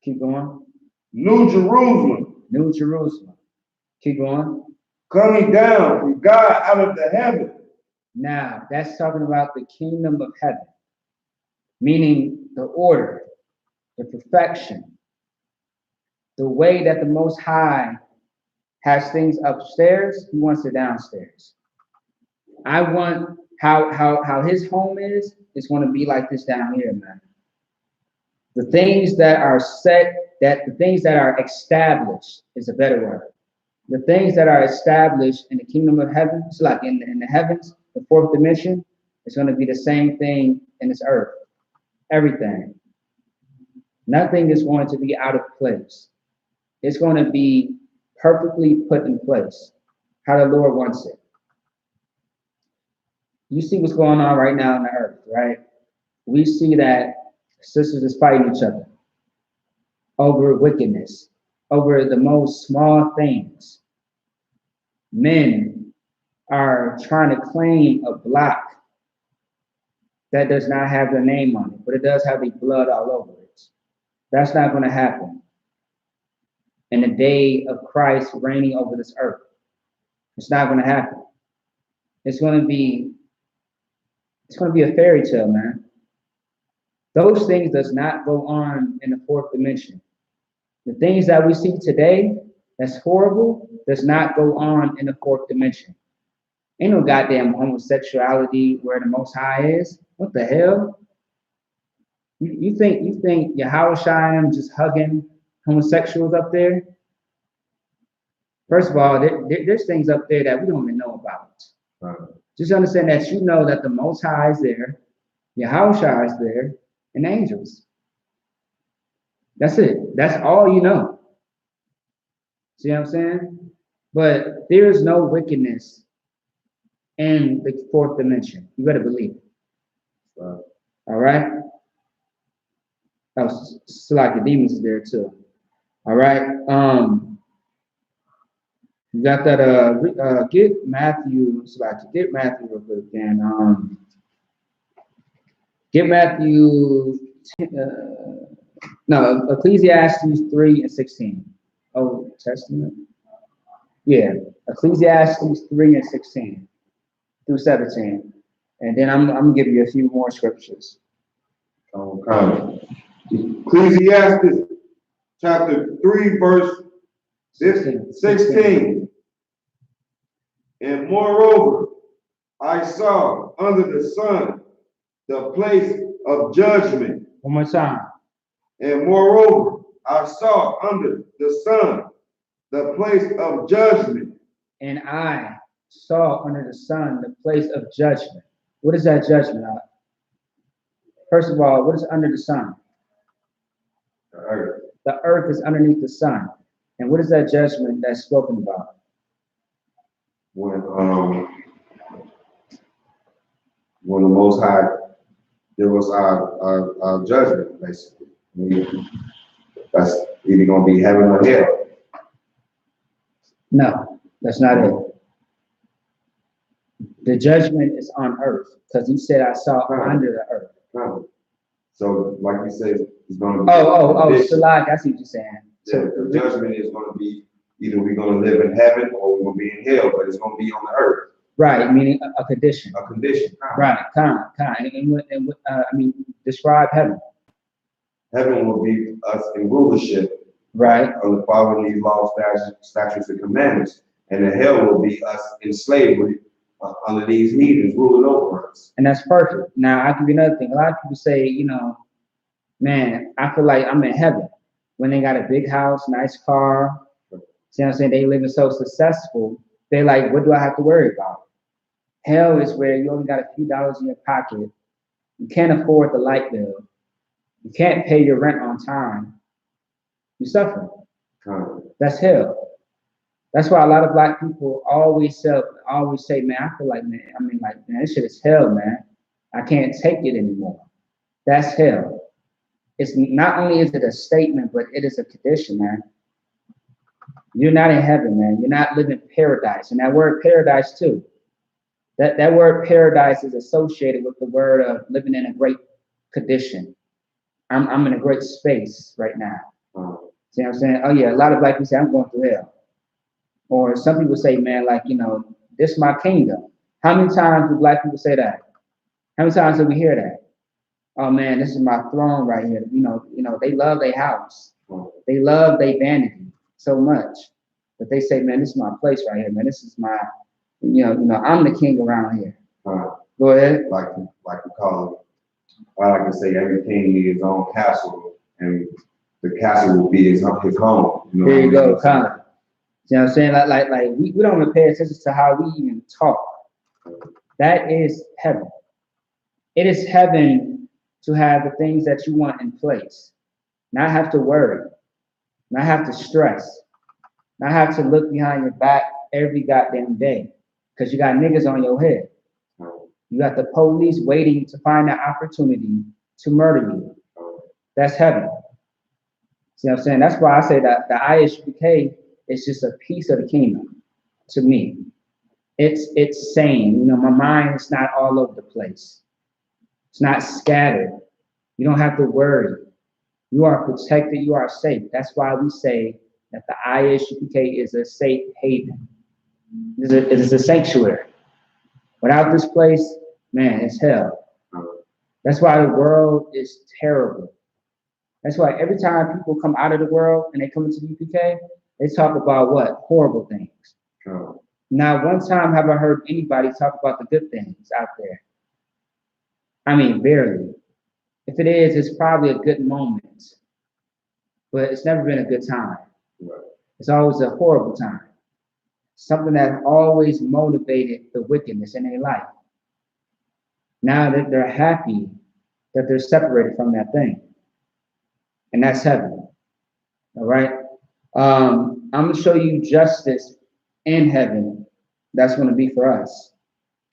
Keep going. New Jerusalem. New Jerusalem. Keep going. Coming down from God out of the heaven. Now, that's talking about the kingdom of heaven, meaning the order, the perfection, the way that the Most High has things upstairs, he wants it downstairs. I want how his home is going to be like this down here, man. The things that are set, the things that are established is a better word. The things that are established in the kingdom of heaven, it's like in the heavens, the fourth dimension, it's going to be the same thing in this earth. Everything. Nothing is going to be out of place. It's going to be perfectly put in place, how the Lord wants it. You see what's going on right now on the earth, right? We see that sisters is fighting each other over wickedness, over the most small things. Men are trying to claim a block that does not have their name on it, but it does have the blood all over it. That's not going to happen in the day of Christ reigning over this earth. It's not going to happen. It's going to be a fairy tale, man. Those things does not go on in the fourth dimension. The things that we see today that's horrible does not go on in the fourth dimension. Ain't no goddamn homosexuality where the Most High is. What the hell? You think YAHANNA just hugging homosexuals up there? First of all, there's things up there that we don't even know about. Just understand that you know that the Most High is there, YAHANNA is there, and angels. That's it. That's all you know. See what I'm saying? But there is no wickedness in the fourth dimension. You better believe it. All right? Oh, Salaki Demons is there too. All right. You got that get Matthew, Salaki, get Matthew real quick, and get Matthew Ecclesiastes 3 and 16. Old Testament. Yeah, Ecclesiastes 3 and 16 through 17. And then I'm gonna give you a few more scriptures. Okay. Ecclesiastes chapter 3, verse 16. And moreover, I saw under the sun the place of judgment. One more time. And moreover, I saw under the sun the place of judgment. And I saw under the sun the place of judgment. What is that judgment? First of all, what is under the sun? The earth. The earth is underneath the sun. And what is that judgment that's spoken about? When the Most High give us our judgment, basically. That's either gonna be heaven or hell. No, that's not it. The judgment is on earth, because he said, I saw under the earth. No. So, like you said, it's gonna be. Shalak, I see what you're saying. Yeah, the judgment is gonna be either we're gonna live in heaven or we're gonna be in hell, but it's gonna be on the earth. Right, meaning a condition. A condition. Right, kind. Describe heaven. Heaven will be us in rulership. Right. On following these laws, statutes, and commandments. And the hell will be us in slavery under these heathens ruling over us. And that's perfect. Now, I'll give you another thing. A lot of people say, man, I feel like I'm in heaven when they got a big house, nice car. See what I'm saying? They living so successful. They like, what do I have to worry about? Hell is where you only got a few dollars in your pocket. You can't afford the light bill. You can't pay your rent on time. You suffer. That's hell. That's why a lot of black people always say, man, I feel like, man, this shit is hell, man. I can't take it anymore. That's hell. It's not only is it a statement, but it is a condition, man. You're not in heaven, man. You're not living paradise. And that word paradise too. That word paradise is associated with the word of living in a great condition. I'm in a great space right now. See what I'm saying? Oh yeah, a lot of black people say, I'm going through hell. Or some people say, man, this is my kingdom. How many times do black people say that? How many times do we hear that? Oh man, this is my throne right here. They love their house. They love their vanity so much. But they say, man, this is my place right here, man. This is my, I'm the king around here. Go ahead. Like we call it. I like to say every king needs his own castle, and the castle will be his home. There you go, kind of. You know what I'm saying? Like we don't even pay attention to how we even talk. That is heaven. It is heaven to have the things that you want in place. Not have to worry. Not have to stress. Not have to look behind your back every goddamn day. Because you got niggas on your head. You got the police waiting to find an opportunity to murder you. That's heaven. See what I'm saying? That's why I say that the I.S.U.P.K is just a piece of the kingdom to me. It's sane. My mind is not all over the place. It's not scattered. You don't have to worry. You are protected. You are safe. That's why we say that the I.S.U.P.K is a safe haven. It is a sanctuary. Without this place, man, it's hell. That's why the world is terrible. That's why every time people come out of the world and they come into the UPK, they talk about what? Horrible things. Now, one time have I heard anybody talk about the good things out there? I mean, barely. If it is, it's probably a good moment. But it's never been a good time. It's always a horrible time. Something that always motivated the wickedness in their life. Now that they're happy that they're separated from that thing. And that's heaven. All right? I'm going to show you justice in heaven. That's going to be for us.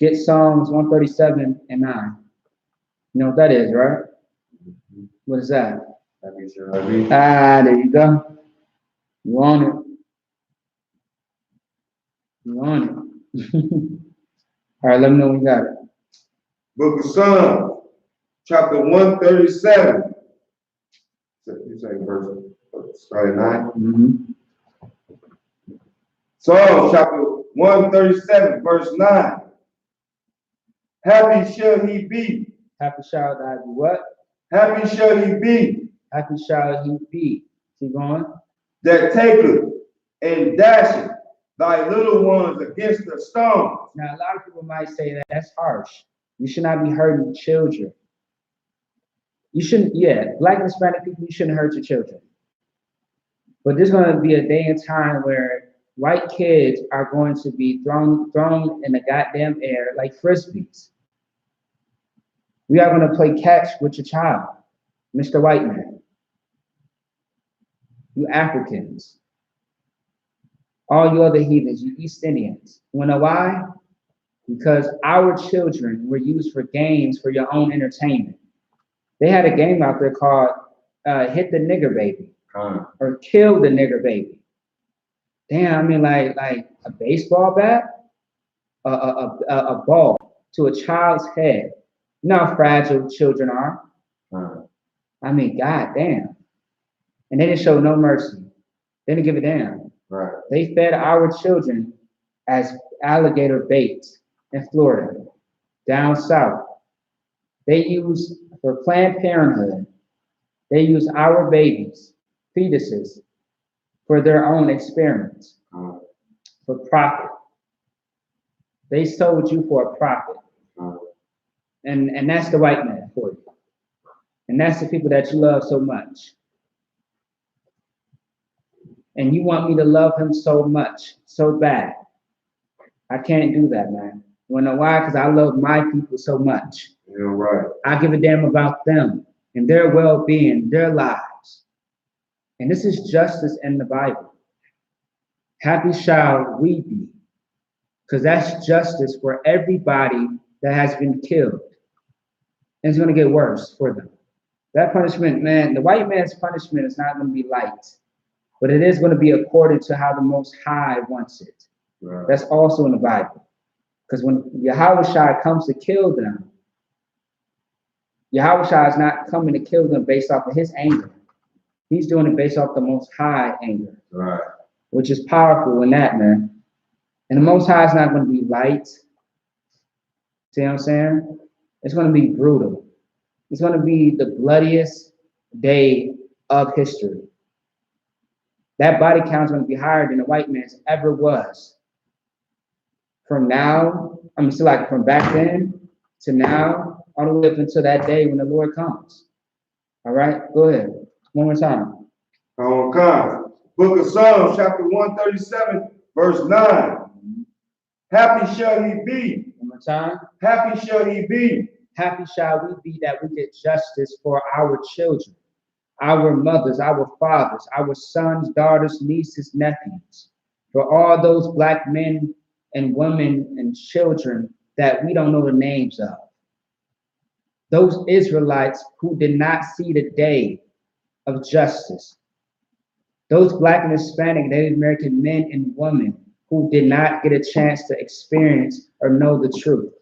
Get Psalms 137 and 9. You know what that is, right? What is that? There you go. You on it. You on it. All right, let me know when you got it. Book of Psalms, chapter 137. You say verse, start at 9? Mm-hmm. Psalms, chapter 137, verse 9. Happy shall he be. Happy shall I be what? Happy shall he be. Happy shall he be. Keep going. That taketh and dasheth thy little ones against the stones. Now, a lot of people might say that that's harsh. You should not be hurting children. You shouldn't, Black and Hispanic people, you shouldn't hurt your children. But there's going to be a day and time where white kids are going to be thrown in the goddamn air like frisbees. We are going to play catch with your child, Mr. White Man. You Africans, all you other heathens, you East Indians. You wanna know why? Because our children were used for games for your own entertainment. They had a game out there called Hit the Nigger Baby or Kill the Nigger Baby. Damn, I mean, like a baseball bat, a ball to a child's head. You know how fragile children are. I mean, goddamn. And they didn't show no mercy. They didn't give a damn. Right. They fed our children as alligator bait in Florida, down south. They used, for Planned Parenthood, they used our babies, fetuses, for their own experiments, for profit. They sold you for a profit. And that's the white man for you. And that's the people that you love so much. And you want me to love him so much, so bad. I can't do that, man. You wanna know why? Because I love my people so much. You're right. I give a damn about them and their well-being, their lives. And this is justice in the Bible. Happy shall we be, because that's justice for everybody that has been killed. And it's gonna get worse for them. That punishment, man, the white man's punishment is not gonna be light, but it is gonna be according to how the Most High wants it. Right. That's also in the Bible. Because when Yahawashi comes to kill them, Yahawashi is not coming to kill them based off of his anger. He's doing it based off the Most High anger. Right. Which is powerful in that, man. And the Most High is not going to be light. See what I'm saying? It's going to be brutal. It's going to be the bloodiest day of history. That body count is going to be higher than the white man's ever was. From now, I mean, so like from back then to now, all the way up until that day when the Lord comes. All right, go ahead. One more time. Book of Psalms, chapter 137, verse 9. Happy shall he be. One more time. Happy shall he be. Happy shall we be that we get justice for our children, our mothers, our fathers, our sons, daughters, nieces, nephews, for all those black men and women and children that we don't know the names of. Those Israelites who did not see the day of justice. Those black and Hispanic Native American men and women who did not get a chance to experience or know the truth.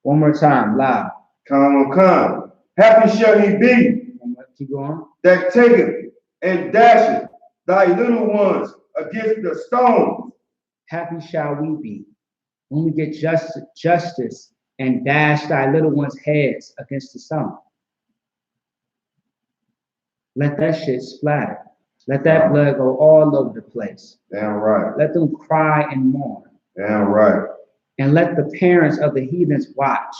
One more time, loud. Come. Happy shall he be. Keep going. That taketh and dasheth thy little ones against the stones. Happy shall we be when we get justice and dash thy little ones' heads against the stone. Let that shit splatter. Let that blood go all over the place. Damn right. Let them cry and mourn. Damn right. And let the parents of the heathens watch.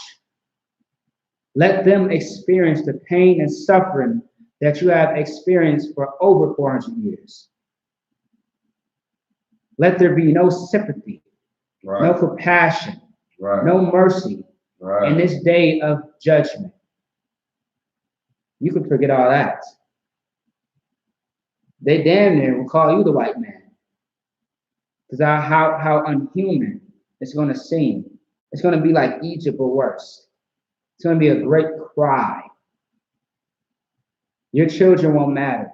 Let them experience the pain and suffering that you have experienced for over 400 years. Let there be no sympathy, no compassion, no mercy in this day of judgment. You can forget all that. They damn near will call you the white man. Because how unhuman it's going to seem. It's going to be like Egypt or worse. It's going to be a great cry. Your children won't matter.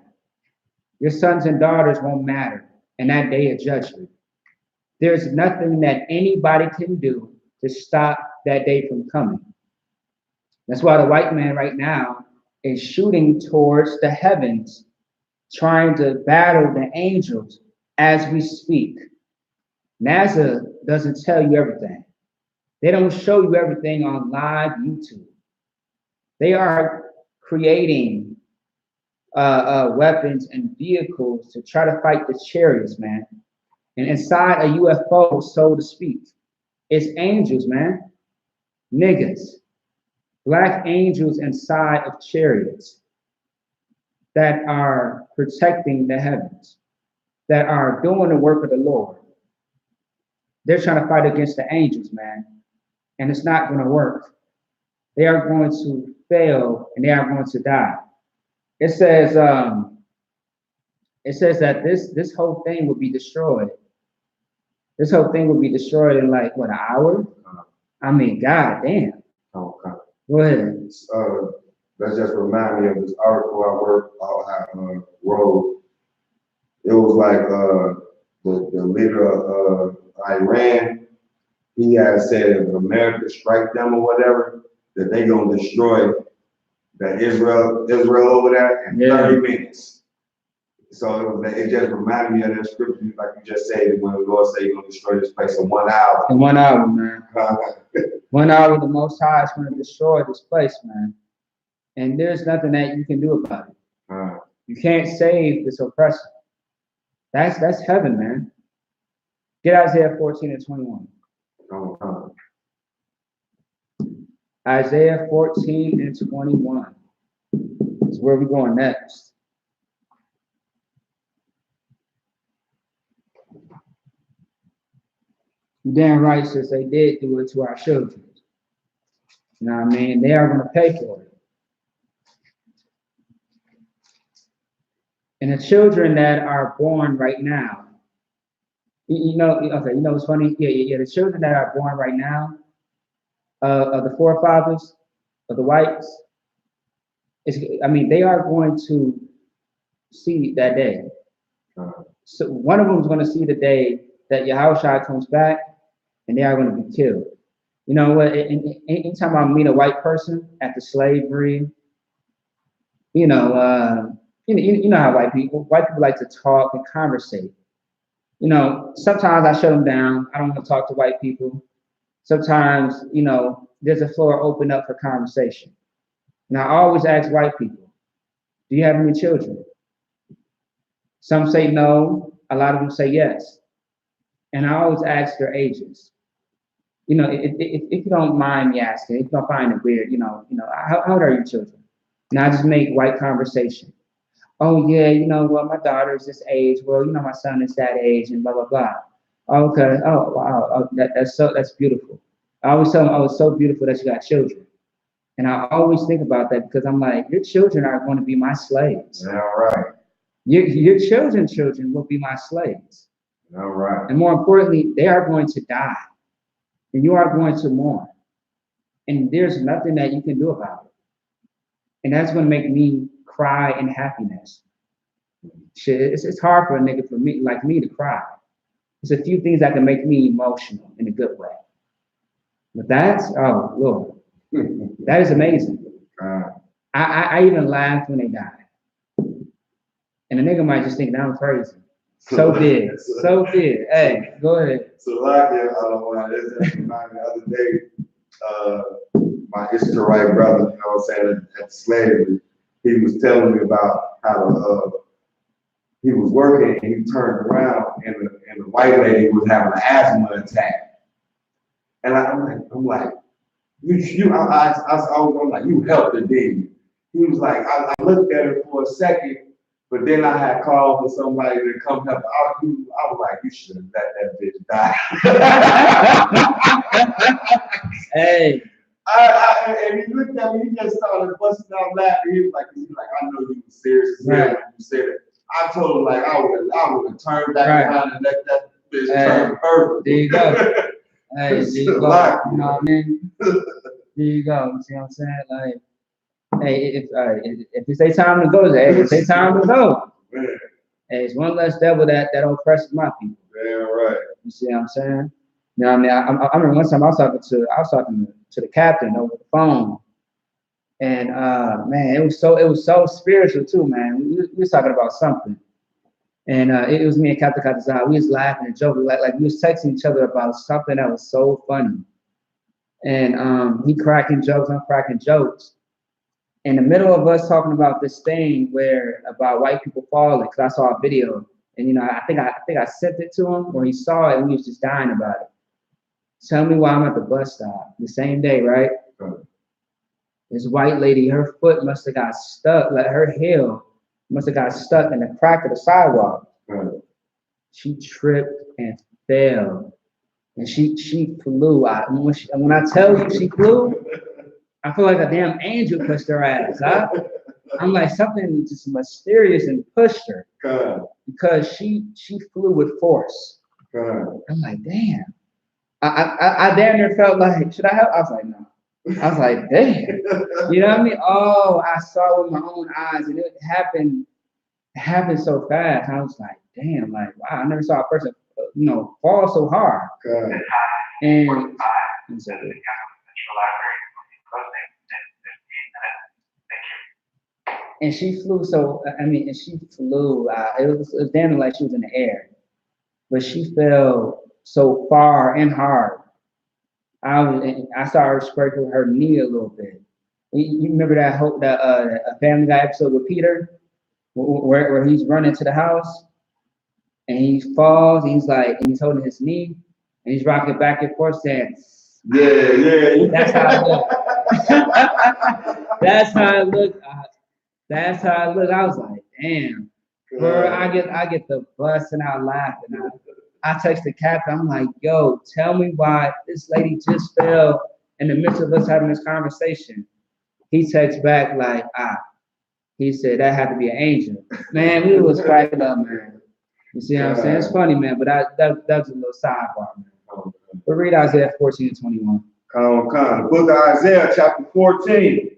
Your sons and daughters won't matter in that day of judgment. There's nothing that anybody can do to stop that day from coming. That's why the white man right now is shooting towards the heavens, trying to battle the angels as we speak. NASA doesn't tell you everything. They don't show you everything on live YouTube. They are creating weapons and vehicles to try to fight the chariots, man. And inside a UFO, so to speak, it's angels, man. Niggas. Black angels inside of chariots that are protecting the heavens. that are doing the work of the Lord, they're trying to fight against the angels, man. And it's not going to work. They are going to fail and they are going to die. It says that this whole thing will be destroyed. This whole thing will be destroyed in like what, an hour? I mean, god damn. Okay. Go ahead. That just remind me of this article I wrote. It was like the leader of Iran, he had said if America strike them or whatever, that they gonna destroy the Israel over there in 30 minutes. So it just reminded me of that scripture, like you just said, when the Lord said he's gonna destroy this place in 1 hour. In 1 hour, man. 1 hour, the Most High is going to destroy this place, man. And there's nothing that you can do about it. You can't save this oppressor. That's heaven, man. Get Isaiah 14 and 21. Isaiah 14 and 21 is where we're going next. You damn right, sis, they did do it to our children. You know what I mean? They are going to pay for it. And the children that are born right now, you know what's funny? Yeah, the children that are born right now, of the forefathers, of the whites, they are going to see that day. So one of them is going to see the day that Yahushua comes back, and they are going to be killed. You know what? Anytime I meet a white person after slavery, you know how white people like to talk and conversate. You know, sometimes I shut them down. I don't want to talk to white people. Sometimes, you know, there's a floor open up for conversation. And I always ask white people, do you have any children? Some say no. A lot of them say yes. And I always ask their ages. You know, if you don't mind me asking, if you don't find it weird, how old are your children? And I just make white conversation. Oh yeah, well, my daughter is this age. Well, my son is that age, and blah blah blah. Okay. Oh wow. Oh, that's beautiful. I always tell them, oh, it's so beautiful that you got children. And I always think about that because I'm like, your children are going to be my slaves. Yeah, right. Your children will be my slaves. All right. And more importantly, they are going to die. And you are going to mourn. And there's nothing that you can do about it. And that's going to make me cry in happiness. Shit, it's hard for a nigga like me to cry. There's a few things that can make me emotional in a good way. But oh, Lord, that is amazing. I even laugh when they die. And the nigga might just think that I'm crazy. So big. Hey, go ahead. So like it, the other day, my Israelite brother, at slavery, he was telling me about how he was working and he turned around and the white lady was having an asthma attack. And I'm like, I'm like, you helped her, didn't you? He was like, I looked at her for a second, but then I had called for somebody to come help. I was like, you should have let that bitch die. Hey. And he looked at me, he just started busting out laughing. He was like, I know you were serious when you said it. I told him like I would have turned back around and let that bitch turn purple. There you go. Hey, there you go. You know what I mean? There you go. You see what I'm saying? Like, hey, if it's their time to go, it's their time to go. Man. Hey, it's one less devil that oppresses my people. Yeah, right. You see what I'm saying? You know what I mean? I remember one time I was talking to the captain over the phone, and man, it was so spiritual too, man. We was talking about something, and it was me and Captain Katazai. We was laughing and joking, like we was texting each other about something that was so funny, and he cracking jokes, I'm cracking jokes. In the middle of us talking about this thing about white people falling, because I saw a video, and I think I sent it to him, or he saw it, and he was just dying about it. Tell me why I'm at the bus stop the same day, right? This white lady, her foot must have got stuck, like her heel must have got stuck in the crack of the sidewalk. She tripped and fell. And she flew. When I tell you she flew, I feel like a damn angel pushed her ass. I'm like, something just mysterious and pushed her. Because she flew with force. I'm like, damn. I damn near felt like, should I help? I was like, no. I was like, damn. You know what I mean? Oh, I saw it with my own eyes, and it happened so fast. I was like, damn, like, wow, I never saw a person, fall so hard. And and she flew and she flew. It was damn like she was in the air, but she fell so far and hard. I saw her scraping her knee a little bit. You remember that Family Guy episode with Peter, where he's running to the house and he falls. And he's holding his knee and he's rocking back and forth saying, Yeah. That's how it looked. That's how it looked. That's how it looked. I was like, damn. Bro, I get the busting out laughing. I text the captain. I'm like, yo, tell me why this lady just fell in the midst of us having this conversation. He texts back like, he said that had to be an angel. Man, we was cracking up, man. You see what I'm saying? It's funny, man, but that was a little sidebar, man. But read Isaiah 14 and 21. The book of Isaiah, chapter 14,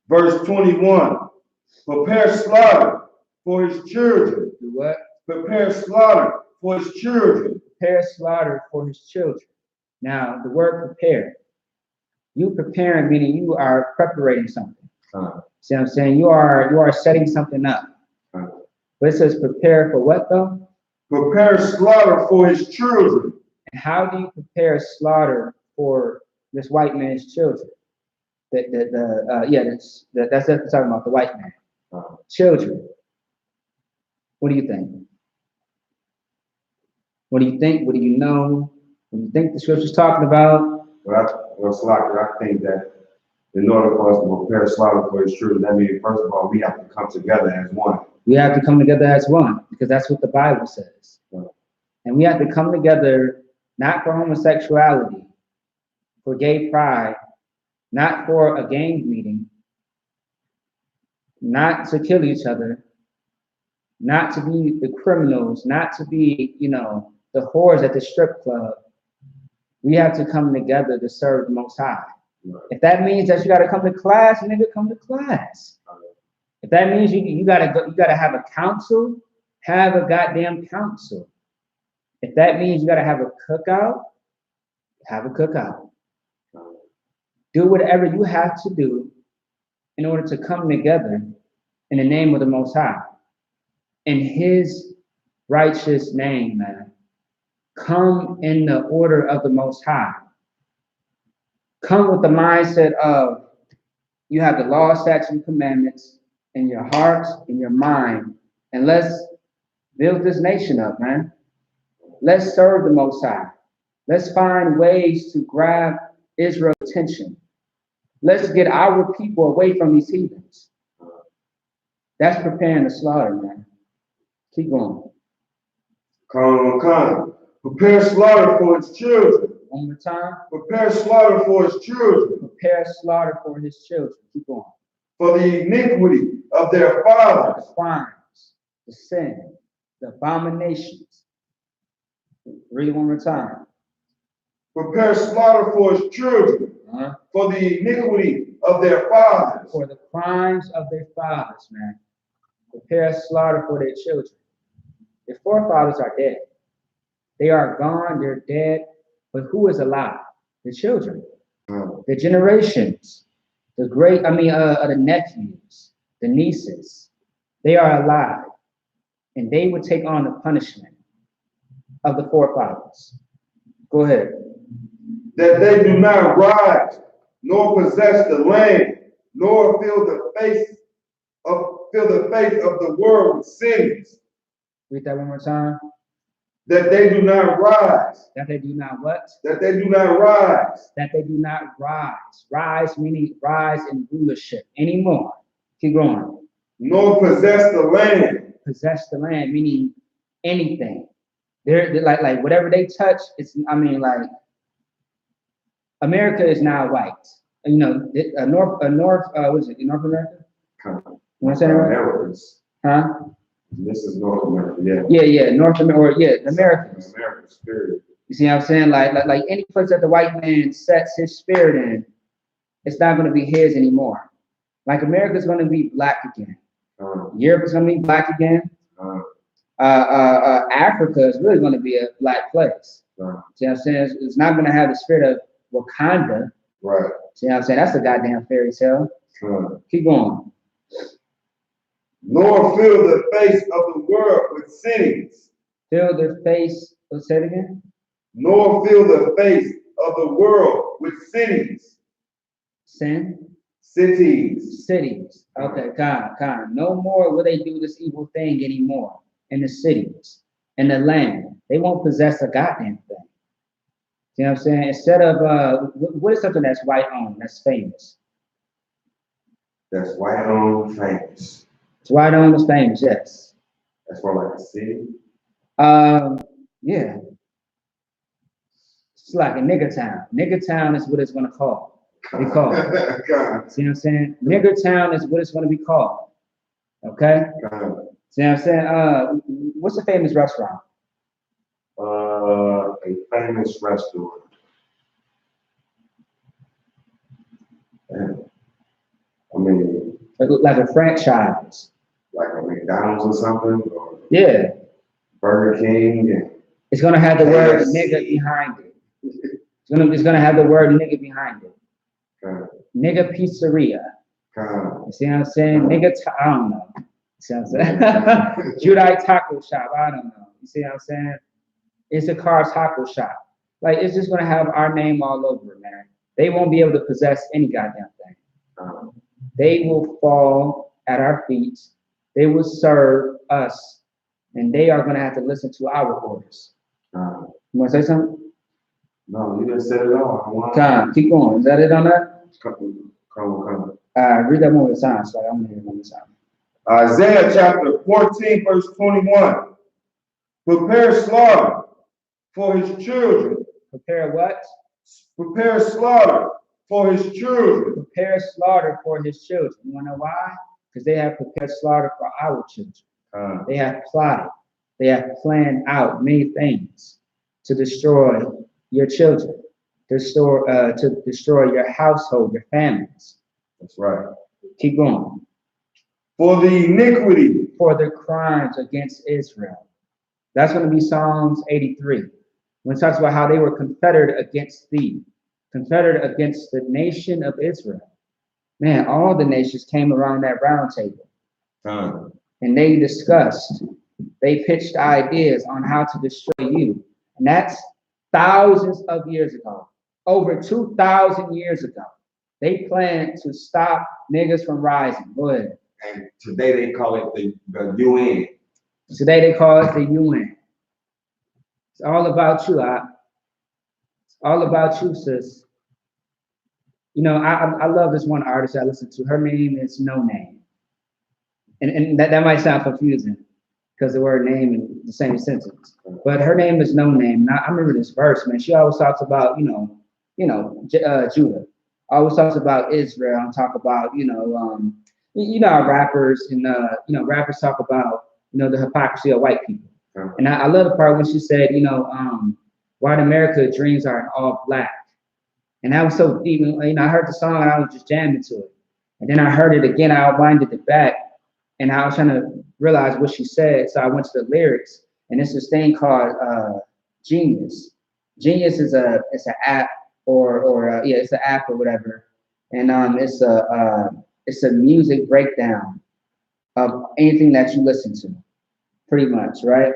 verse 21. Prepare slaughter for his children. Do what? Prepare slaughter for his children. Prepare slaughter for his children. Now, the word prepare. You preparing meaning you are preparing something. See what I'm saying? You are setting something up. But it says prepare for what though? Prepare slaughter for his children. And how do you prepare slaughter for this white man's children? That's talking about the white man. Children. What do you think? What do you think? What do you know? What do you think the scripture's talking about? I think that in order for us to prepare slaughter for his children, that means, first of all, we have to come together as one. We have to come together as one, because that's what the Bible says. And we have to come together not for homosexuality, for gay pride, not for a gang meeting, not to kill each other, not to be the criminals, not to be, the whores at the strip club. We have to come together to serve the Most High. If that means that you got to come to class, nigga, come to class. If that means you gotta have a council, have a goddamn council. If that means you gotta have a cookout, have a cookout. Do whatever you have to do in order to come together in the name of the Most High. In his righteous name, man. Come in the order of the Most High. Come with the mindset of you have the law, statutes, and commandments in your heart, in your mind, and let's build this nation up, man. Let's serve the Most High. Let's find ways to grab Israel's attention. Let's get our people away from these heathens. That's preparing the slaughter, man. Keep going. Come. Prepare slaughter for his children. One more time. Prepare slaughter for his children. Prepare slaughter for his children. Keep going. For the iniquity of their fathers. The crimes, the sin, the abominations. Read it one more time. Prepare slaughter for his children. For the iniquity of their fathers. For the crimes of their fathers, man. Prepare slaughter for their children. Their forefathers are dead. They are gone, they're dead. But who is alive? The children. The generations. The nephews, the nieces. They are alive. And they would take on the punishment of the forefathers. Go ahead. That they do not rise, nor possess the land, nor fill the face of the world with sins. Read that one more time. That they do not rise. That they do not what? That they do not rise. That they do not rise. Rise meaning rise in rulership anymore. Keep going. Nor possess the land. Possess the land meaning anything. They're like whatever they touch, it's, I mean, like, America is now white. You know, what is it, North America? Kind You want to say that right? Americans. Huh? This is North America, yeah. Yeah, North America, or yeah, the Americans. American spirit. You see what I'm saying? Like any place that the white man sets his spirit in, it's not going to be his anymore. Like America's going to be black again. Europe is going to be black again. Africa is really going to be a black place. See what I'm saying? It's not going to have the spirit of Wakanda. Right. See what I'm saying? That's a goddamn fairy tale. Keep going. Nor fill the face of the world with cities. Fill their face. Let's say it again. Nor fill the face of the world with cities. Sin. Cities. Okay, kind of. No more will they do this evil thing anymore in the cities, in the land. They won't possess a goddamn thing. You know what I'm saying? Instead of, what is something that's white owned, that's famous? That's white owned, famous. It's white owned, it's famous, yes. That's more like a city. Yeah. It's like a nigger town. Nigger town is what it's gonna be called. See what I'm saying? Nigger town is what it's gonna be called. Okay? See what I'm saying? What's a famous restaurant? A famous restaurant. I mean, like a franchise. Like a McDonald's or something? Or yeah. Burger King? And it's gonna have the word nigga behind it. It's gonna have the word nigga behind it. Nigga pizzeria. You see what I'm saying? Nigga, I don't know. You see what I'm saying? Judite taco shop. I don't know. You see what I'm saying? It's a car taco shop. Like, it's just gonna have our name all over it, man. They won't be able to possess any goddamn thing. They will fall at our feet. They will serve us, and they are gonna have to listen to our orders. You wanna say something? No, you just said it all. Keep going. Is that it on that? Come. Read that one more time, so I'm gonna hear it one more time. Isaiah chapter 14, verse 21. Prepare slaughter for his children. Prepare what? Prepare slaughter for his children. Prepare slaughter for his children. You wanna know why? Because they have prepared slaughter for our children. They have plotted. They have planned out many things to destroy your children, to destroy your household, your families. That's right. Keep going. For the iniquity. For the crimes against Israel. That's going to be Psalms 83. When it talks about how they were confederate against thee, confederate against the nation of Israel. Man, all the nations came around that round table. And they discussed, they pitched ideas on how to destroy you. And that's thousands of years ago, over 2,000 years ago. They planned to stop niggas from rising. Go ahead. And today they call it the UN. Today they call it the UN. It's all about you, It's all about you, sis. You know, I love this one artist I listen to. Her name is No Name. And that might sound confusing because the word name in the same sentence. But her name is No Name. And I remember this verse, man. She always talks about, Judah. Always talks about Israel and talk about, how rappers and, rappers talk about, the hypocrisy of white people. And I love the part when she said, white America dreams are in all black. And that was so deep. I heard the song and I was just jamming to it. And then I heard it again. I winded it back and I was trying to realize what she said. So I went to the lyrics and it's this thing called Genius. Genius is it's an app it's an app or whatever. And it's a music breakdown of anything that you listen to, pretty much, right?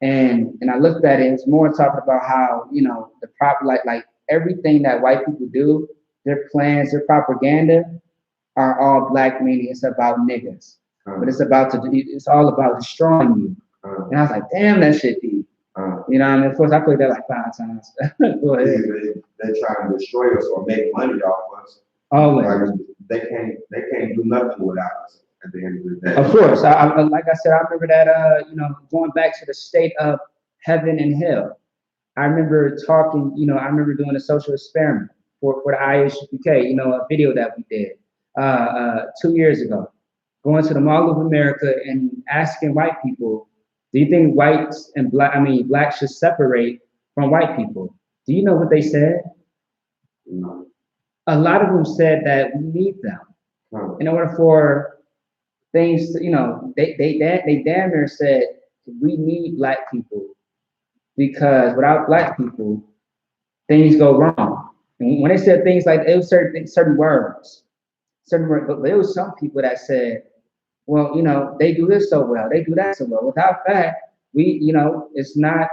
And I looked at it, it's more talking about how, the proper, like everything that white people do, their plans, their propaganda are all black, meaning it's about niggas. But it's all about destroying you. And I was like, damn, that shit deep. You know what I mean? Of course, I played that like 5 times. Go ahead. They try to destroy us or make money off us. Always. Like, they can't do nothing without us at the end of the day. Of course. Like I said, I remember that, going back to the state of heaven and hell. I remember talking, I remember doing a social experiment for the I.S.U.P.K, a video that we did 2 years ago, going to the Mall of America and asking white people, do you think whites and blacks should separate from white people? Do you know what they said? No. A lot of them said that we need them in order for things to, they damn near said we need black people because without black people, things go wrong. And when they said things like it was certain words, but there was some people that said, well, they do this so well, they do that so well. Without that, it's not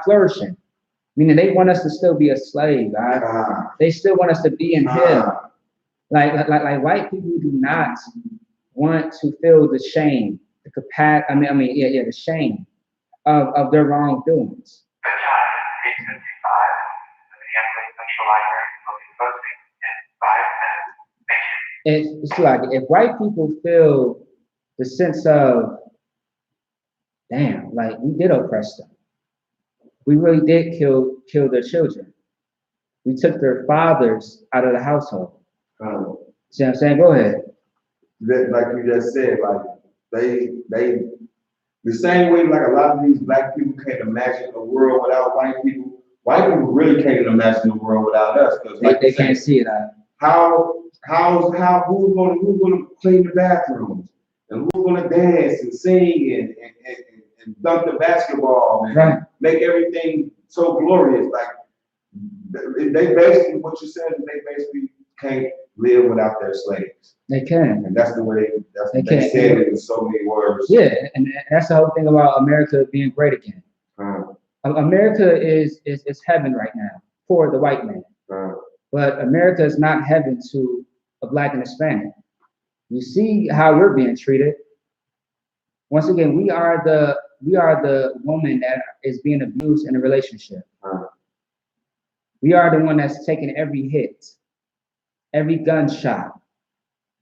flourishing. Meaning they want us to still be a slave, right? They still want us to be in hell. Like white people do not want to feel the shame, the the shame of their wrongdoings. It's like if white people feel the sense of, damn, like we did oppress them. We really did kill their children. We took their fathers out of the household. See what I'm saying? Go ahead. Like you just said, like they the same way like a lot of these black people can't imagine a world without white people. White people really can't imagine a world without us because like they can't see it. Who's gonna clean the bathrooms and who's gonna dance and sing and dunk the basketball and make everything so glorious. Like they basically what you said, they basically can't live without their slaves. They can. And that's the way they said it in so many words. Yeah, and that's the whole thing about America being great again. America is heaven right now for the white man. But America is not heaven to a black and Hispanic. You see how we're being treated. Once again, we are the woman that is being abused in a relationship. We are the one that's taking every hit, every gunshot,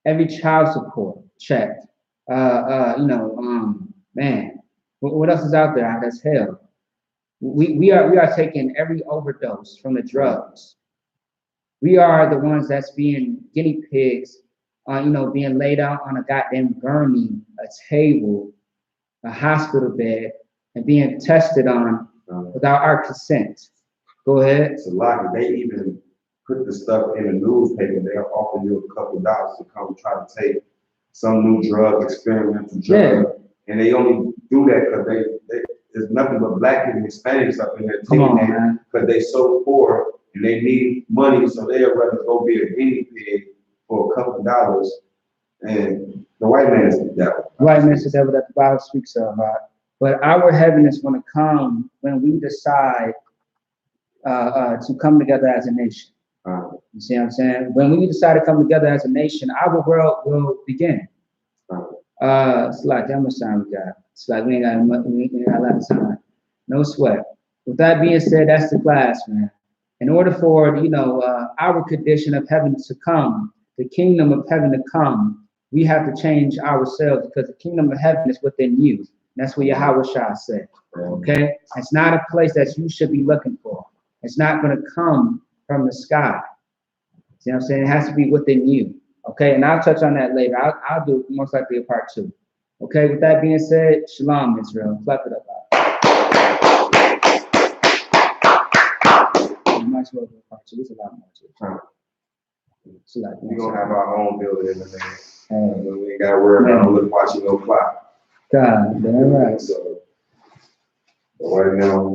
every child support check. Man, what else is out there? That's hell. We are taking every overdose from the drugs. We are the ones that's being guinea pigs, being laid out on a goddamn gurney, a table, a hospital bed, and being tested on without our consent. Go ahead. It's a lot. They even put the stuff in a newspaper. They'll offer you a couple dollars to come try to take some new drug, experimental drug, and they only do that because there's nothing but black and Hispanics up in there because they so poor and they need money, so they'd rather go be a guinea pig for a couple dollars. And the white man is the devil. The white man is the devil that the Bible speaks of. But our heaven is going to come when we decide to come together as a nation. You see what I'm saying? When we decide to come together as a nation, our world will begin. It's like how much time we got? It's like we ain't got a lot of time. No sweat. With that being said, that's the class, man. In order for our condition of heaven to come, the kingdom of heaven to come, we have to change ourselves because the kingdom of heaven is within you. That's what YAHANNA said. Okay? It's not a place that you should be looking for. It's not going to come from the sky. See what I'm saying? It has to be within you. Okay? And I'll touch on that later. I'll do most likely a part 2. Okay? With that being said, shalom, Israel. Clap it up. You might as well do a part 2. It's a lot more to it. We're going to have our own building in the minute. We ain't got to worry about watching no clock. God, damn right. So, right now,